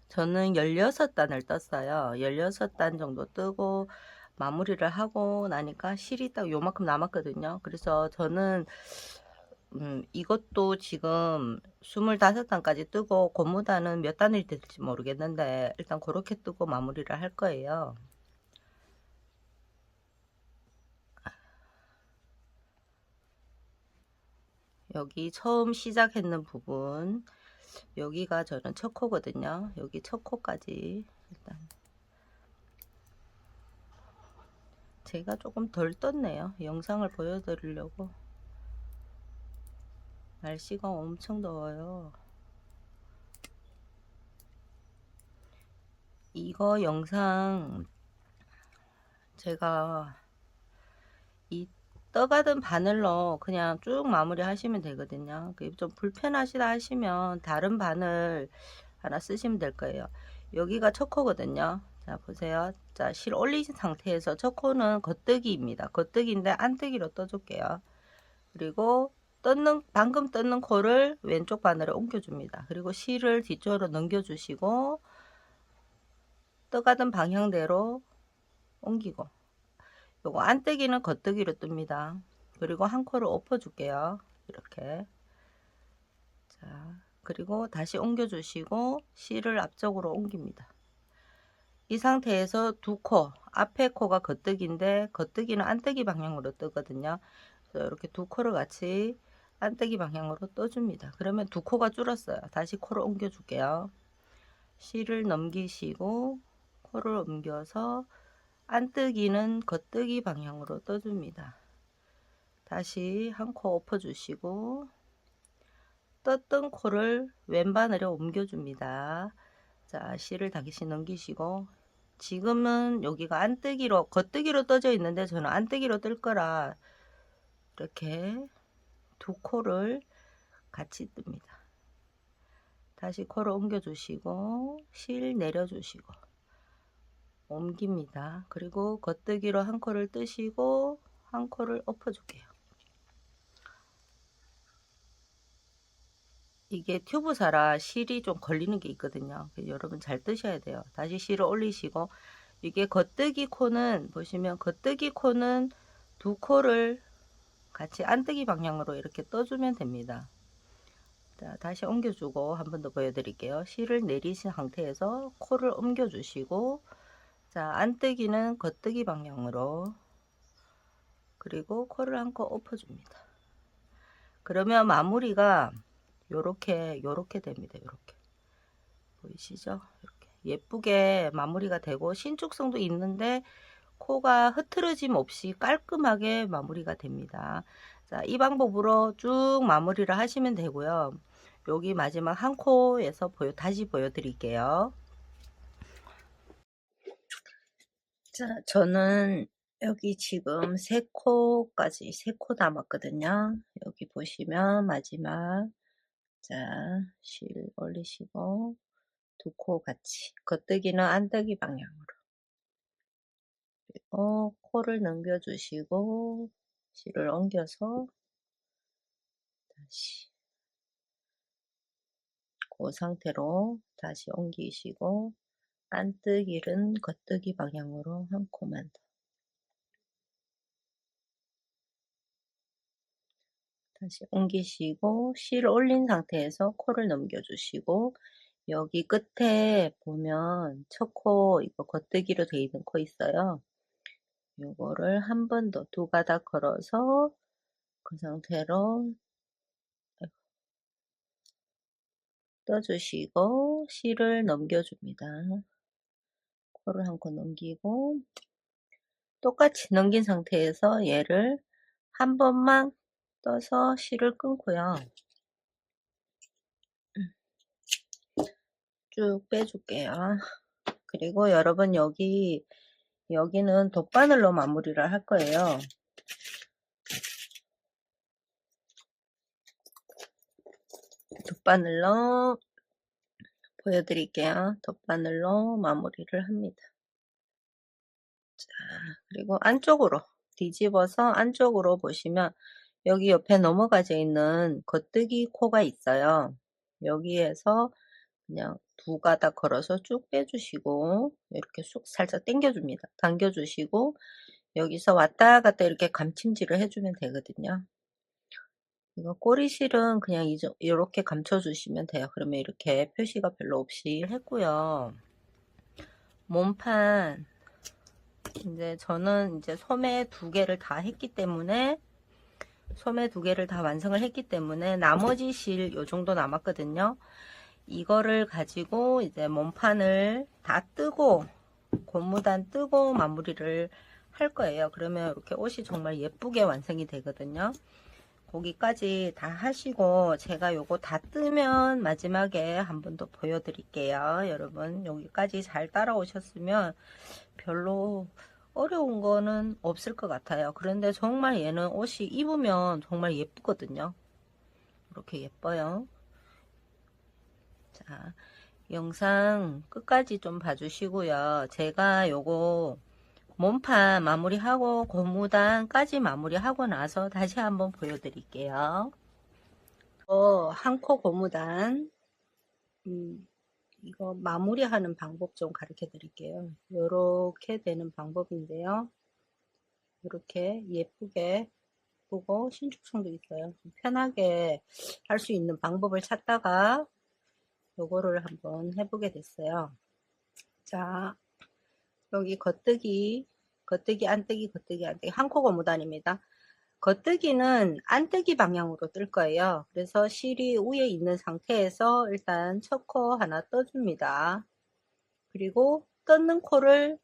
저는 16단을 떴어요. 16단 정도 뜨고 마무리를 하고 나니까 실이 딱 요만큼 남았거든요. 그래서 저는 이것도 지금 25단까지 뜨고 고무단은 몇 단이 될지 모르겠는데 일단 그렇게 뜨고 마무리를 할 거예요. 여기 처음 시작했는 부분 여기가 저는 첫 코거든요. 여기 첫 코까지 일단 제가 조금 덜 떴네요. 영상을 보여드리려고. 날씨가 엄청 더워요. 이거 영상 제가 이 떠가던 바늘로 그냥 쭉 마무리 하시면 되거든요. 좀 불편하시다 하시면 다른 바늘 하나 쓰시면 될 거예요. 여기가 첫 코거든요. 자 보세요. 자 실 올리신 상태에서 첫 코는 겉뜨기입니다. 겉뜨기인데 안뜨기로 떠줄게요. 그리고 방금 떴는 코를 왼쪽 바늘에 옮겨줍니다. 그리고 실을 뒤쪽으로 넘겨주시고 떠가던 방향대로 옮기고 요거 안뜨기는 겉뜨기로 뜹니다. 그리고 한 코를 엎어 줄게요. 이렇게 자 그리고 다시 옮겨 주시고 실을 앞쪽으로 옮깁니다. 이 상태에서 두 코, 앞에 코가 겉뜨기인데 겉뜨기는 안뜨기 방향으로 뜨거든요. 그래서 이렇게 두 코를 같이 안뜨기 방향으로 떠줍니다. 그러면 두 코가 줄었어요. 다시 코를 옮겨 줄게요. 실을 넘기시고 코를 옮겨서 안뜨기는 겉뜨기 방향으로 떠줍니다. 다시 한 코 엎어주시고 떴던 코를 왼바늘에 옮겨줍니다. 자, 실을 다시 넘기시고 지금은 여기가 안뜨기로 겉뜨기로 떠져 있는데 저는 안뜨기로 뜰 거라 이렇게 두 코를 같이 뜹니다. 다시 코를 옮겨주시고 실 내려주시고 옮깁니다. 그리고 겉뜨기로 한 코를 뜨시고 한 코를 엎어줄게요. 이게 튜브사라 실이 좀 걸리는 게 있거든요. 여러분 잘 뜨셔야 돼요. 다시 실을 올리시고 이게 겉뜨기 코는 보시면 겉뜨기 코는 두 코를 같이 안뜨기 방향으로 이렇게 떠주면 됩니다. 자, 다시 옮겨주고 한 번 더 보여드릴게요. 실을 내리신 상태에서 코를 옮겨주시고 자, 안뜨기는 겉뜨기 방향으로 그리고 코를 한 코 엎어줍니다. 그러면 마무리가 요렇게 됩니다. 요렇게 보이시죠? 이렇게 예쁘게 마무리가 되고 신축성도 있는데 코가 흐트러짐 없이 깔끔하게 마무리가 됩니다. 자, 이 방법으로 쭉 마무리를 하시면 되고요. 여기 마지막 한 코에서 다시 보여드릴게요. 자, 저는 여기 지금 세 코까지 세 코 남았거든요. 여기 보시면 마지막 자, 실 올리시고 두 코 같이 겉뜨기는 안뜨기 방향으로 그리고 코를 넘겨주시고 실을 옮겨서 다시 그 상태로 다시 옮기시고 안뜨기는 겉뜨기 방향으로 한 코만 더 다시 옮기시고 실 올린 상태에서 코를 넘겨주시고 여기 끝에 보면 첫 코 이거 겉뜨기로 되어 있는 코 있어요. 요거를 한 번 더 두 가닥 걸어서 그 상태로 떠주시고 실을 넘겨줍니다. 코를 한 코 넘기고 똑같이 넘긴 상태에서 얘를 한 번만 떠서 실을 끊고요. 쭉 빼줄게요. 그리고 여러분 여기는 덧바늘로 마무리를 할 거예요. 덧바늘로 보여드릴게요. 덧바늘로 마무리를 합니다. 자, 그리고 안쪽으로 뒤집어서 안쪽으로 보시면 여기 옆에 넘어가져 있는 겉뜨기 코가 있어요. 여기에서 그냥 두 가닥 걸어서 쭉 빼주시고 이렇게 쑥 살짝 당겨줍니다. 당겨주시고 여기서 왔다 갔다 이렇게 감침질을 해주면 되거든요. 이거 꼬리실은 그냥 이렇게 감춰주시면 돼요. 그러면 이렇게 표시가 별로 없이 했고요. 몸판 이제 저는 이제 소매 두 개를 다 했기 때문에 소매 두 개를 다 완성을 했기 때문에 나머지 실 요 정도 남았거든요. 이거를 가지고 이제 몸판을 다 뜨고 고무단 뜨고 마무리를 할 거예요. 그러면 이렇게 옷이 정말 예쁘게 완성이 되거든요. 거기까지 다 하시고 제가 요거 다 뜨면 마지막에 한 번 더 보여드릴게요. 여러분 여기까지 잘 따라오셨으면 별로 어려운 거는 없을 것 같아요. 그런데 정말 얘는 옷이 입으면 정말 예쁘거든요. 이렇게 예뻐요. 자, 영상 끝까지 좀 봐주시고요. 제가 요거 몸판 마무리하고 고무단까지 마무리하고 나서 다시 한번 보여드릴게요. 한 코 고무단 이거 마무리하는 방법 좀 가르쳐 드릴게요. 이렇게 되는 방법인데요. 이렇게 예쁘게 예쁘고 신축성도 있어요. 편하게 할 수 있는 방법을 찾다가 요거를 한번 해보게 됐어요. 자, 여기 겉뜨기, 겉뜨기, 안뜨기, 겉뜨기, 안뜨기. 한 코 고무단입니다. 겉뜨기는 안뜨기 방향으로 뜰 거예요. 그래서 실이 위에 있는 상태에서 일단 첫 코 하나 떠줍니다. 그리고 뜯는 코를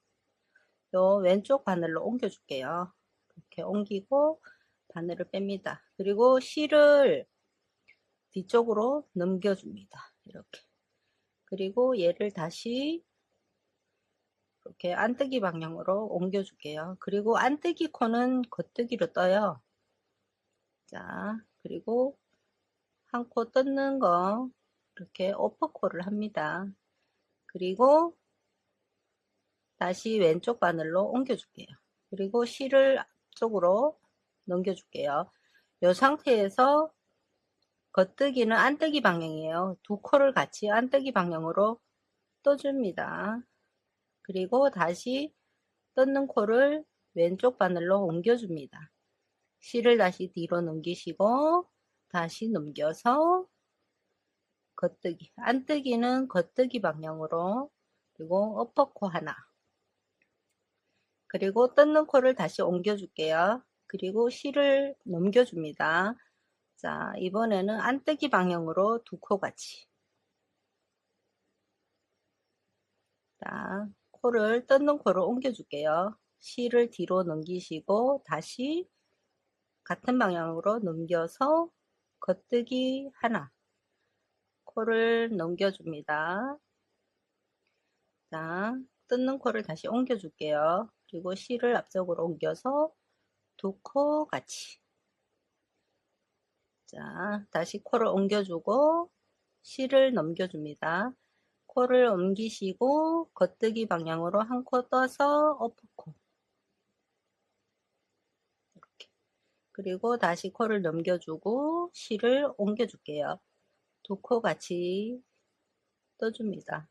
요 왼쪽 바늘로 옮겨 줄게요. 이렇게 옮기고 바늘을 뺍니다. 그리고 실을 뒤쪽으로 넘겨줍니다. 이렇게. 그리고 얘를 다시 이렇게 안뜨기 방향으로 옮겨 줄게요. 그리고 안뜨기 코는 겉뜨기로 떠요. 자, 그리고 한 코 뜯는 거 이렇게 오퍼코를 합니다. 그리고 다시 왼쪽 바늘로 옮겨 줄게요. 그리고 실을 앞쪽으로 넘겨 줄게요. 이 상태에서 겉뜨기는 안뜨기 방향이에요. 두 코를 같이 안뜨기 방향으로 떠줍니다. 그리고 다시 뜯는 코를 왼쪽 바늘로 옮겨줍니다. 실을 다시 뒤로 넘기시고 다시 넘겨서 겉뜨기, 안뜨기는 겉뜨기 방향으로, 그리고 어퍼코 하나, 그리고 뜯는 코를 다시 옮겨줄게요. 그리고 실을 넘겨줍니다. 자, 이번에는 안뜨기 방향으로 두 코 같이. 자, 코를 뜯는 코를 옮겨줄게요. 실을 뒤로 넘기시고 다시 같은 방향으로 넘겨서 겉뜨기 하나, 코를 넘겨줍니다. 자, 뜯는 코를 다시 옮겨줄게요. 그리고 실을 앞쪽으로 옮겨서 두 코 같이. 자, 다시 코를 옮겨주고 실을 넘겨줍니다. 코를 옮기시고 겉뜨기 방향으로 한 코 떠서 어퍼코. 이렇게. 그리고 다시 코를 넘겨주고 실을 옮겨줄게요. 두 코 같이 떠줍니다.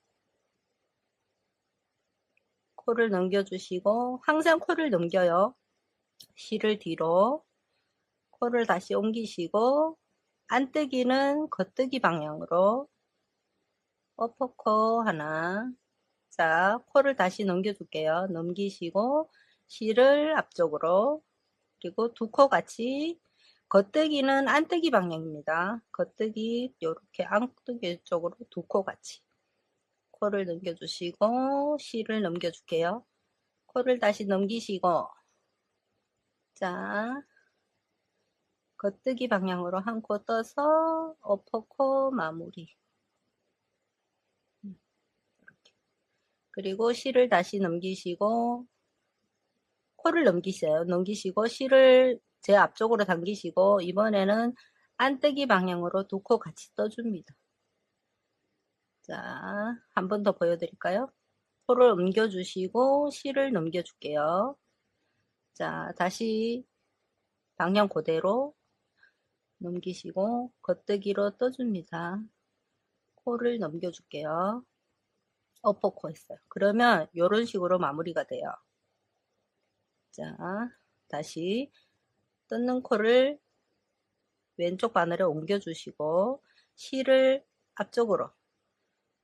코를 넘겨주시고 항상 코를 넘겨요. 실을 뒤로. 코를 다시 옮기시고 안뜨기는 겉뜨기 방향으로 어퍼코 하나. 자, 코를 다시 넘겨줄게요. 넘기시고 실을 앞쪽으로, 그리고 두 코 같이. 겉뜨기는 안뜨기 방향입니다. 겉뜨기 요렇게 안뜨기 쪽으로 두 코 같이. 코를 넘겨주시고 실을 넘겨줄게요. 코를 다시 넘기시고, 자, 겉뜨기 방향으로 한 코 떠서 어퍼코 마무리. 이렇게. 그리고 실을 다시 넘기시고 코를 넘기세요. 넘기시고 실을 제 앞쪽으로 당기시고 이번에는 안뜨기 방향으로 두 코 같이 떠줍니다. 자, 한 번 더 보여드릴까요? 코를 옮겨주시고 실을 넘겨줄게요. 자, 다시 방향 그대로 넘기시고 겉뜨기로 떠줍니다. 코를 넘겨줄게요. 어퍼코 했어요. 그러면 이런 식으로 마무리가 돼요. 자, 다시 뜯는 코를 왼쪽 바늘에 옮겨주시고 실을 앞쪽으로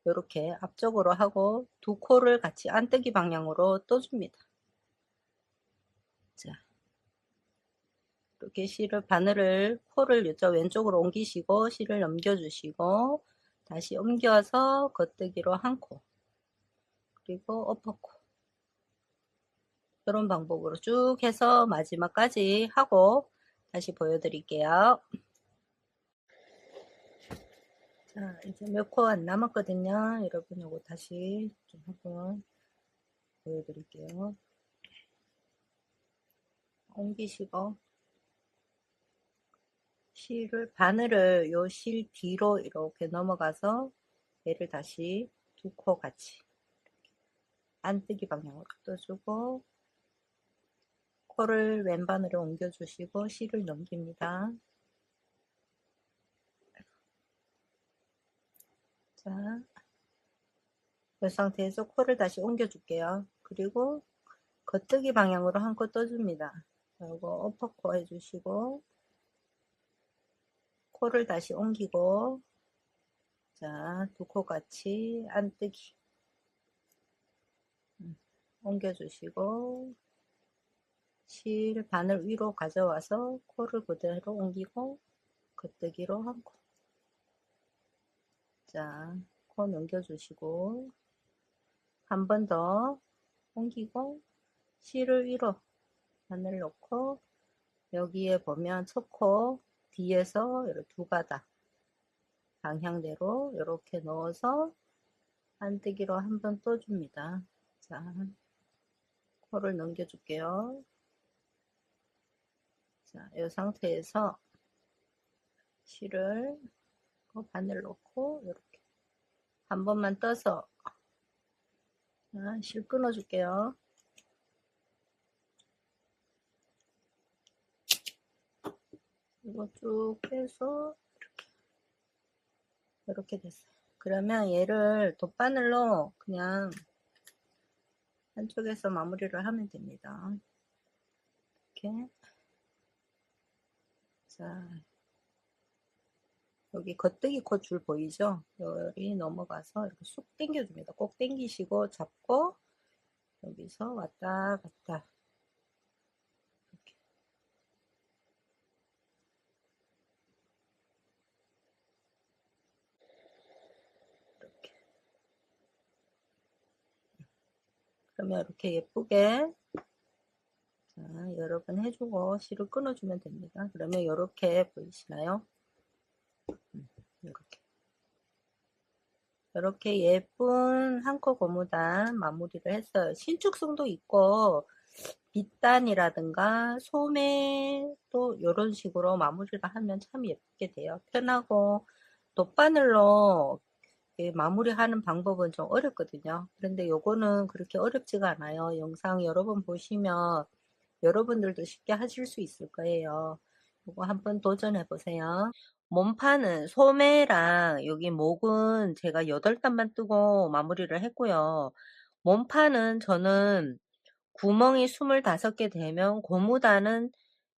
이렇게 앞쪽으로 하고 두 코를 같이 안뜨기 방향으로 떠줍니다. 자, 이렇게 실을 바늘을 코를 이쪽 왼쪽으로 옮기시고 실을 넘겨주시고 다시 옮겨서 겉뜨기로 한 코, 그리고 어퍼코. 이런 방법으로 쭉 해서 마지막까지 하고 다시 보여드릴게요. 자, 이제 몇 코 안 남았거든요. 여러분 요거 다시 좀 한번 보여드릴게요. 옮기시고 실을 바늘을 요 실 뒤로 이렇게 넘어가서 얘를 다시 두 코 같이 안뜨기 방향으로 떠주고 코를 왼바늘에 옮겨주시고 실을 넘깁니다. 자, 이 상태에서 코를 다시 옮겨줄게요. 그리고 겉뜨기 방향으로 한 코 떠줍니다. 그리고 어퍼코 해주시고 코를 다시 옮기고 자, 두 코 같이 안뜨기. 옮겨주시고, 실 바늘 위로 가져와서 코를 그대로 옮기고, 겉뜨기로 한 코. 자, 코 넘겨주시고, 한 번 더 옮기고, 실을 위로 바늘 놓고, 여기에 보면 첫 코 뒤에서 이렇게 두 가닥 방향대로 이렇게 넣어서 반뜨기로 한 번 떠줍니다. 자, 코를 넘겨줄게요. 자, 이 상태에서 실을 바늘 놓고 이렇게 한 번만 떠서, 자, 실 끊어줄게요. 이거 쭉 빼서 이렇게 됐어요. 그러면 얘를 돗바늘로 그냥 한쪽에서 마무리를 하면 됩니다. 이렇게. 자, 여기 겉뜨기 코 줄 보이죠? 여기 넘어가서 이렇게 쑥 당겨줍니다. 꼭 당기시고 잡고 여기서 왔다 갔다 이렇게. 이렇게. 그러면 이렇게 예쁘게, 자, 여러 번 해주고 실을 끊어주면 됩니다. 그러면 이렇게 보이시나요? 이렇게 예쁜 한코 고무단 마무리를 했어요. 신축성도 있고 밑단이라든가 소매 또 이런 식으로 마무리를 하면 참 예쁘게 돼요. 편하고 돗바늘로 마무리하는 방법은 좀 어렵거든요. 그런데 요거는 그렇게 어렵지가 않아요. 영상 여러 번 보시면 여러분들도 쉽게 하실 수 있을 거예요. 이거 한번 도전해 보세요. 몸판은 소매랑 여기 목은 제가 8단만 뜨고 마무리를 했고요. 몸판은 저는 구멍이 25개 되면 고무단은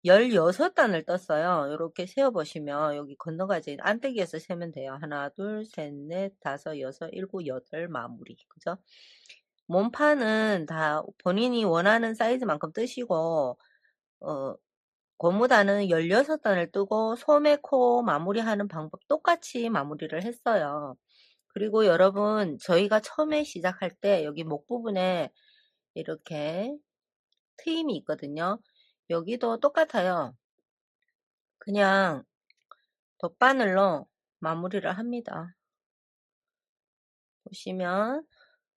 16단을 떴어요. 이렇게 세어보시면 여기 건너가지 안떼기에서 세면 돼요. 하나, 둘, 셋, 넷, 다섯, 여섯, 일곱, 여덟 마무리. 그죠? 몸판은 다 본인이 원하는 사이즈만큼 뜨시고, 고무단은 16단을 뜨고 소매 코 마무리하는 방법 똑같이 마무리를 했어요. 그리고 여러분, 저희가 처음에 시작할 때 여기 목 부분에 이렇게 트임이 있거든요. 여기도 똑같아요. 그냥 덧바늘로 마무리를 합니다. 보시면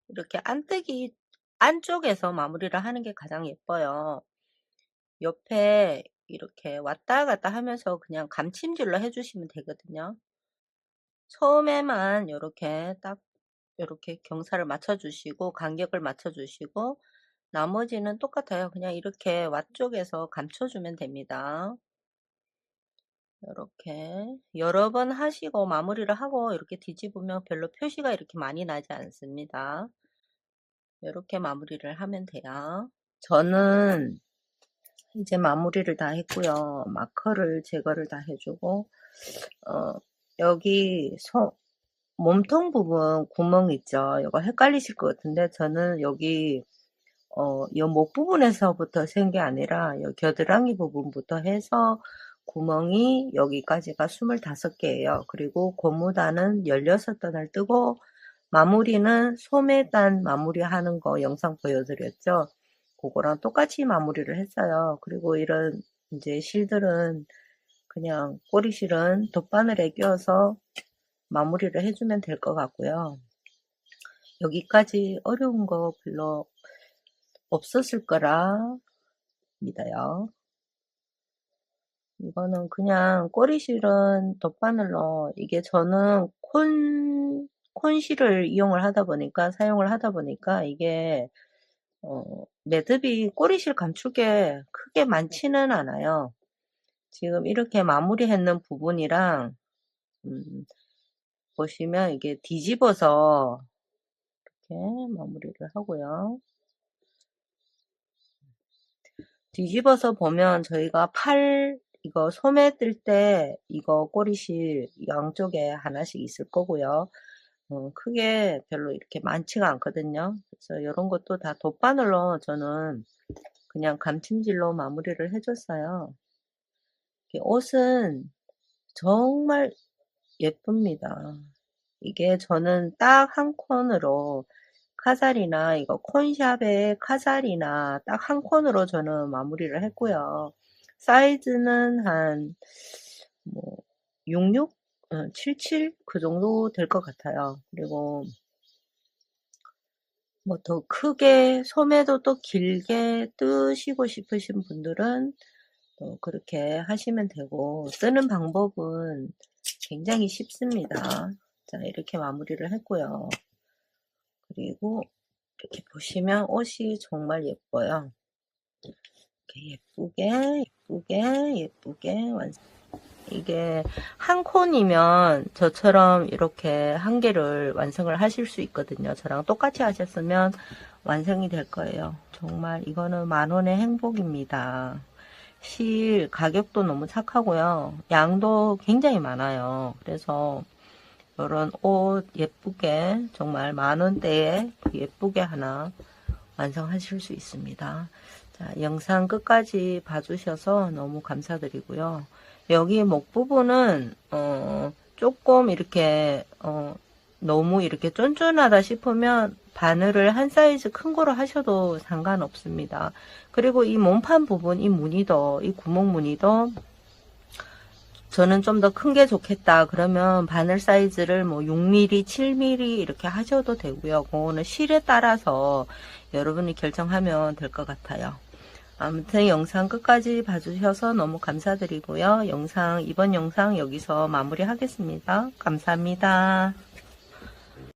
이렇게 안뜨기 안쪽에서 마무리를 하는 게 가장 예뻐요. 옆에 이렇게 왔다 갔다 하면서 그냥 감침질로 해주시면 되거든요. 처음에만 이렇게 딱 이렇게 경사를 맞춰주시고 간격을 맞춰주시고 나머지는 똑같아요. 그냥 이렇게 왓쪽에서 감춰주면 됩니다. 이렇게 여러 번 하시고 마무리를 하고 이렇게 뒤집으면 별로 표시가 이렇게 많이 나지 않습니다. 이렇게 마무리를 하면 돼요. 저는 이제 마무리를 다 했고요. 마커를 제거를 다 해주고 여기 몸통 부분 구멍 있죠. 이거 헷갈리실 것 같은데 저는 여기 이 목 부분에서부터 센 게 아니라 이 겨드랑이 부분부터 해서 구멍이 여기까지가 25개예요. 그리고 고무단은 16단을 뜨고 마무리는 소매단 마무리하는 거 영상 보여드렸죠. 그거랑 똑같이 마무리를 했어요. 그리고 이런 이제 실들은 그냥 꼬리실은 돗바늘에 끼워서 마무리를 해주면 될 것 같고요. 여기까지 어려운 거 별로 없었을 거라 믿어요. 이거는 그냥 꼬리실은 덧바늘로, 이게 저는 콘실을 사용을 하다 보니까 이게 매듭이 꼬리실 감출 게 크게 많지는 않아요. 지금 이렇게 마무리했는 부분이랑 보시면 이게 뒤집어서 이렇게 마무리를 하고요. 뒤집어서 보면 저희가 이거 소매 뜰 때 이거 꼬리실 양쪽에 하나씩 있을 거고요. 크게 별로 이렇게 많지가 않거든요. 그래서 이런 것도 다 돗바늘로 저는 그냥 감침질로 마무리를 해줬어요. 옷은 정말 예쁩니다. 이게 저는 딱 한 콘으로 카잘이나 이거 콘샵의 카잘이나 딱 한 콘으로 저는 마무리를 했고요. 사이즈는 한 뭐 66, 77 그 정도 될 것 같아요. 그리고 뭐 더 크게 소매도 또 길게 뜨시고 싶으신 분들은 또 그렇게 하시면 되고 쓰는 방법은 굉장히 쉽습니다. 자, 이렇게 마무리를 했고요. 그리고 이렇게 보시면 옷이 정말 예뻐요. 이렇게 예쁘게 완성. 이게 한 콘이면 저처럼 이렇게 한 개를 완성을 하실 수 있거든요. 저랑 똑같이 하셨으면 완성이 될 거예요. 정말 이거는 10,000원의 행복입니다. 실 가격도 너무 착하고요. 양도 굉장히 많아요. 그래서 이런 옷 예쁘게 정말 10,000원대에 예쁘게 하나 완성하실 수 있습니다. 자, 영상 끝까지 봐주셔서 너무 감사드리고요. 여기 목 부분은 조금 이렇게 너무 이렇게 쫀쫀하다 싶으면 바늘을 한 사이즈 큰 거로 하셔도 상관없습니다. 그리고 이 몸판 부분, 이 무늬도, 이 구멍 무늬도 저는 좀 더 큰 게 좋겠다 그러면 바늘 사이즈를 뭐 6mm, 7mm 이렇게 하셔도 되고요. 그거는 실에 따라서 여러분이 결정하면 될 것 같아요. 아무튼 영상 끝까지 봐주셔서 너무 감사드리고요. 이번 영상 여기서 마무리하겠습니다. 감사합니다.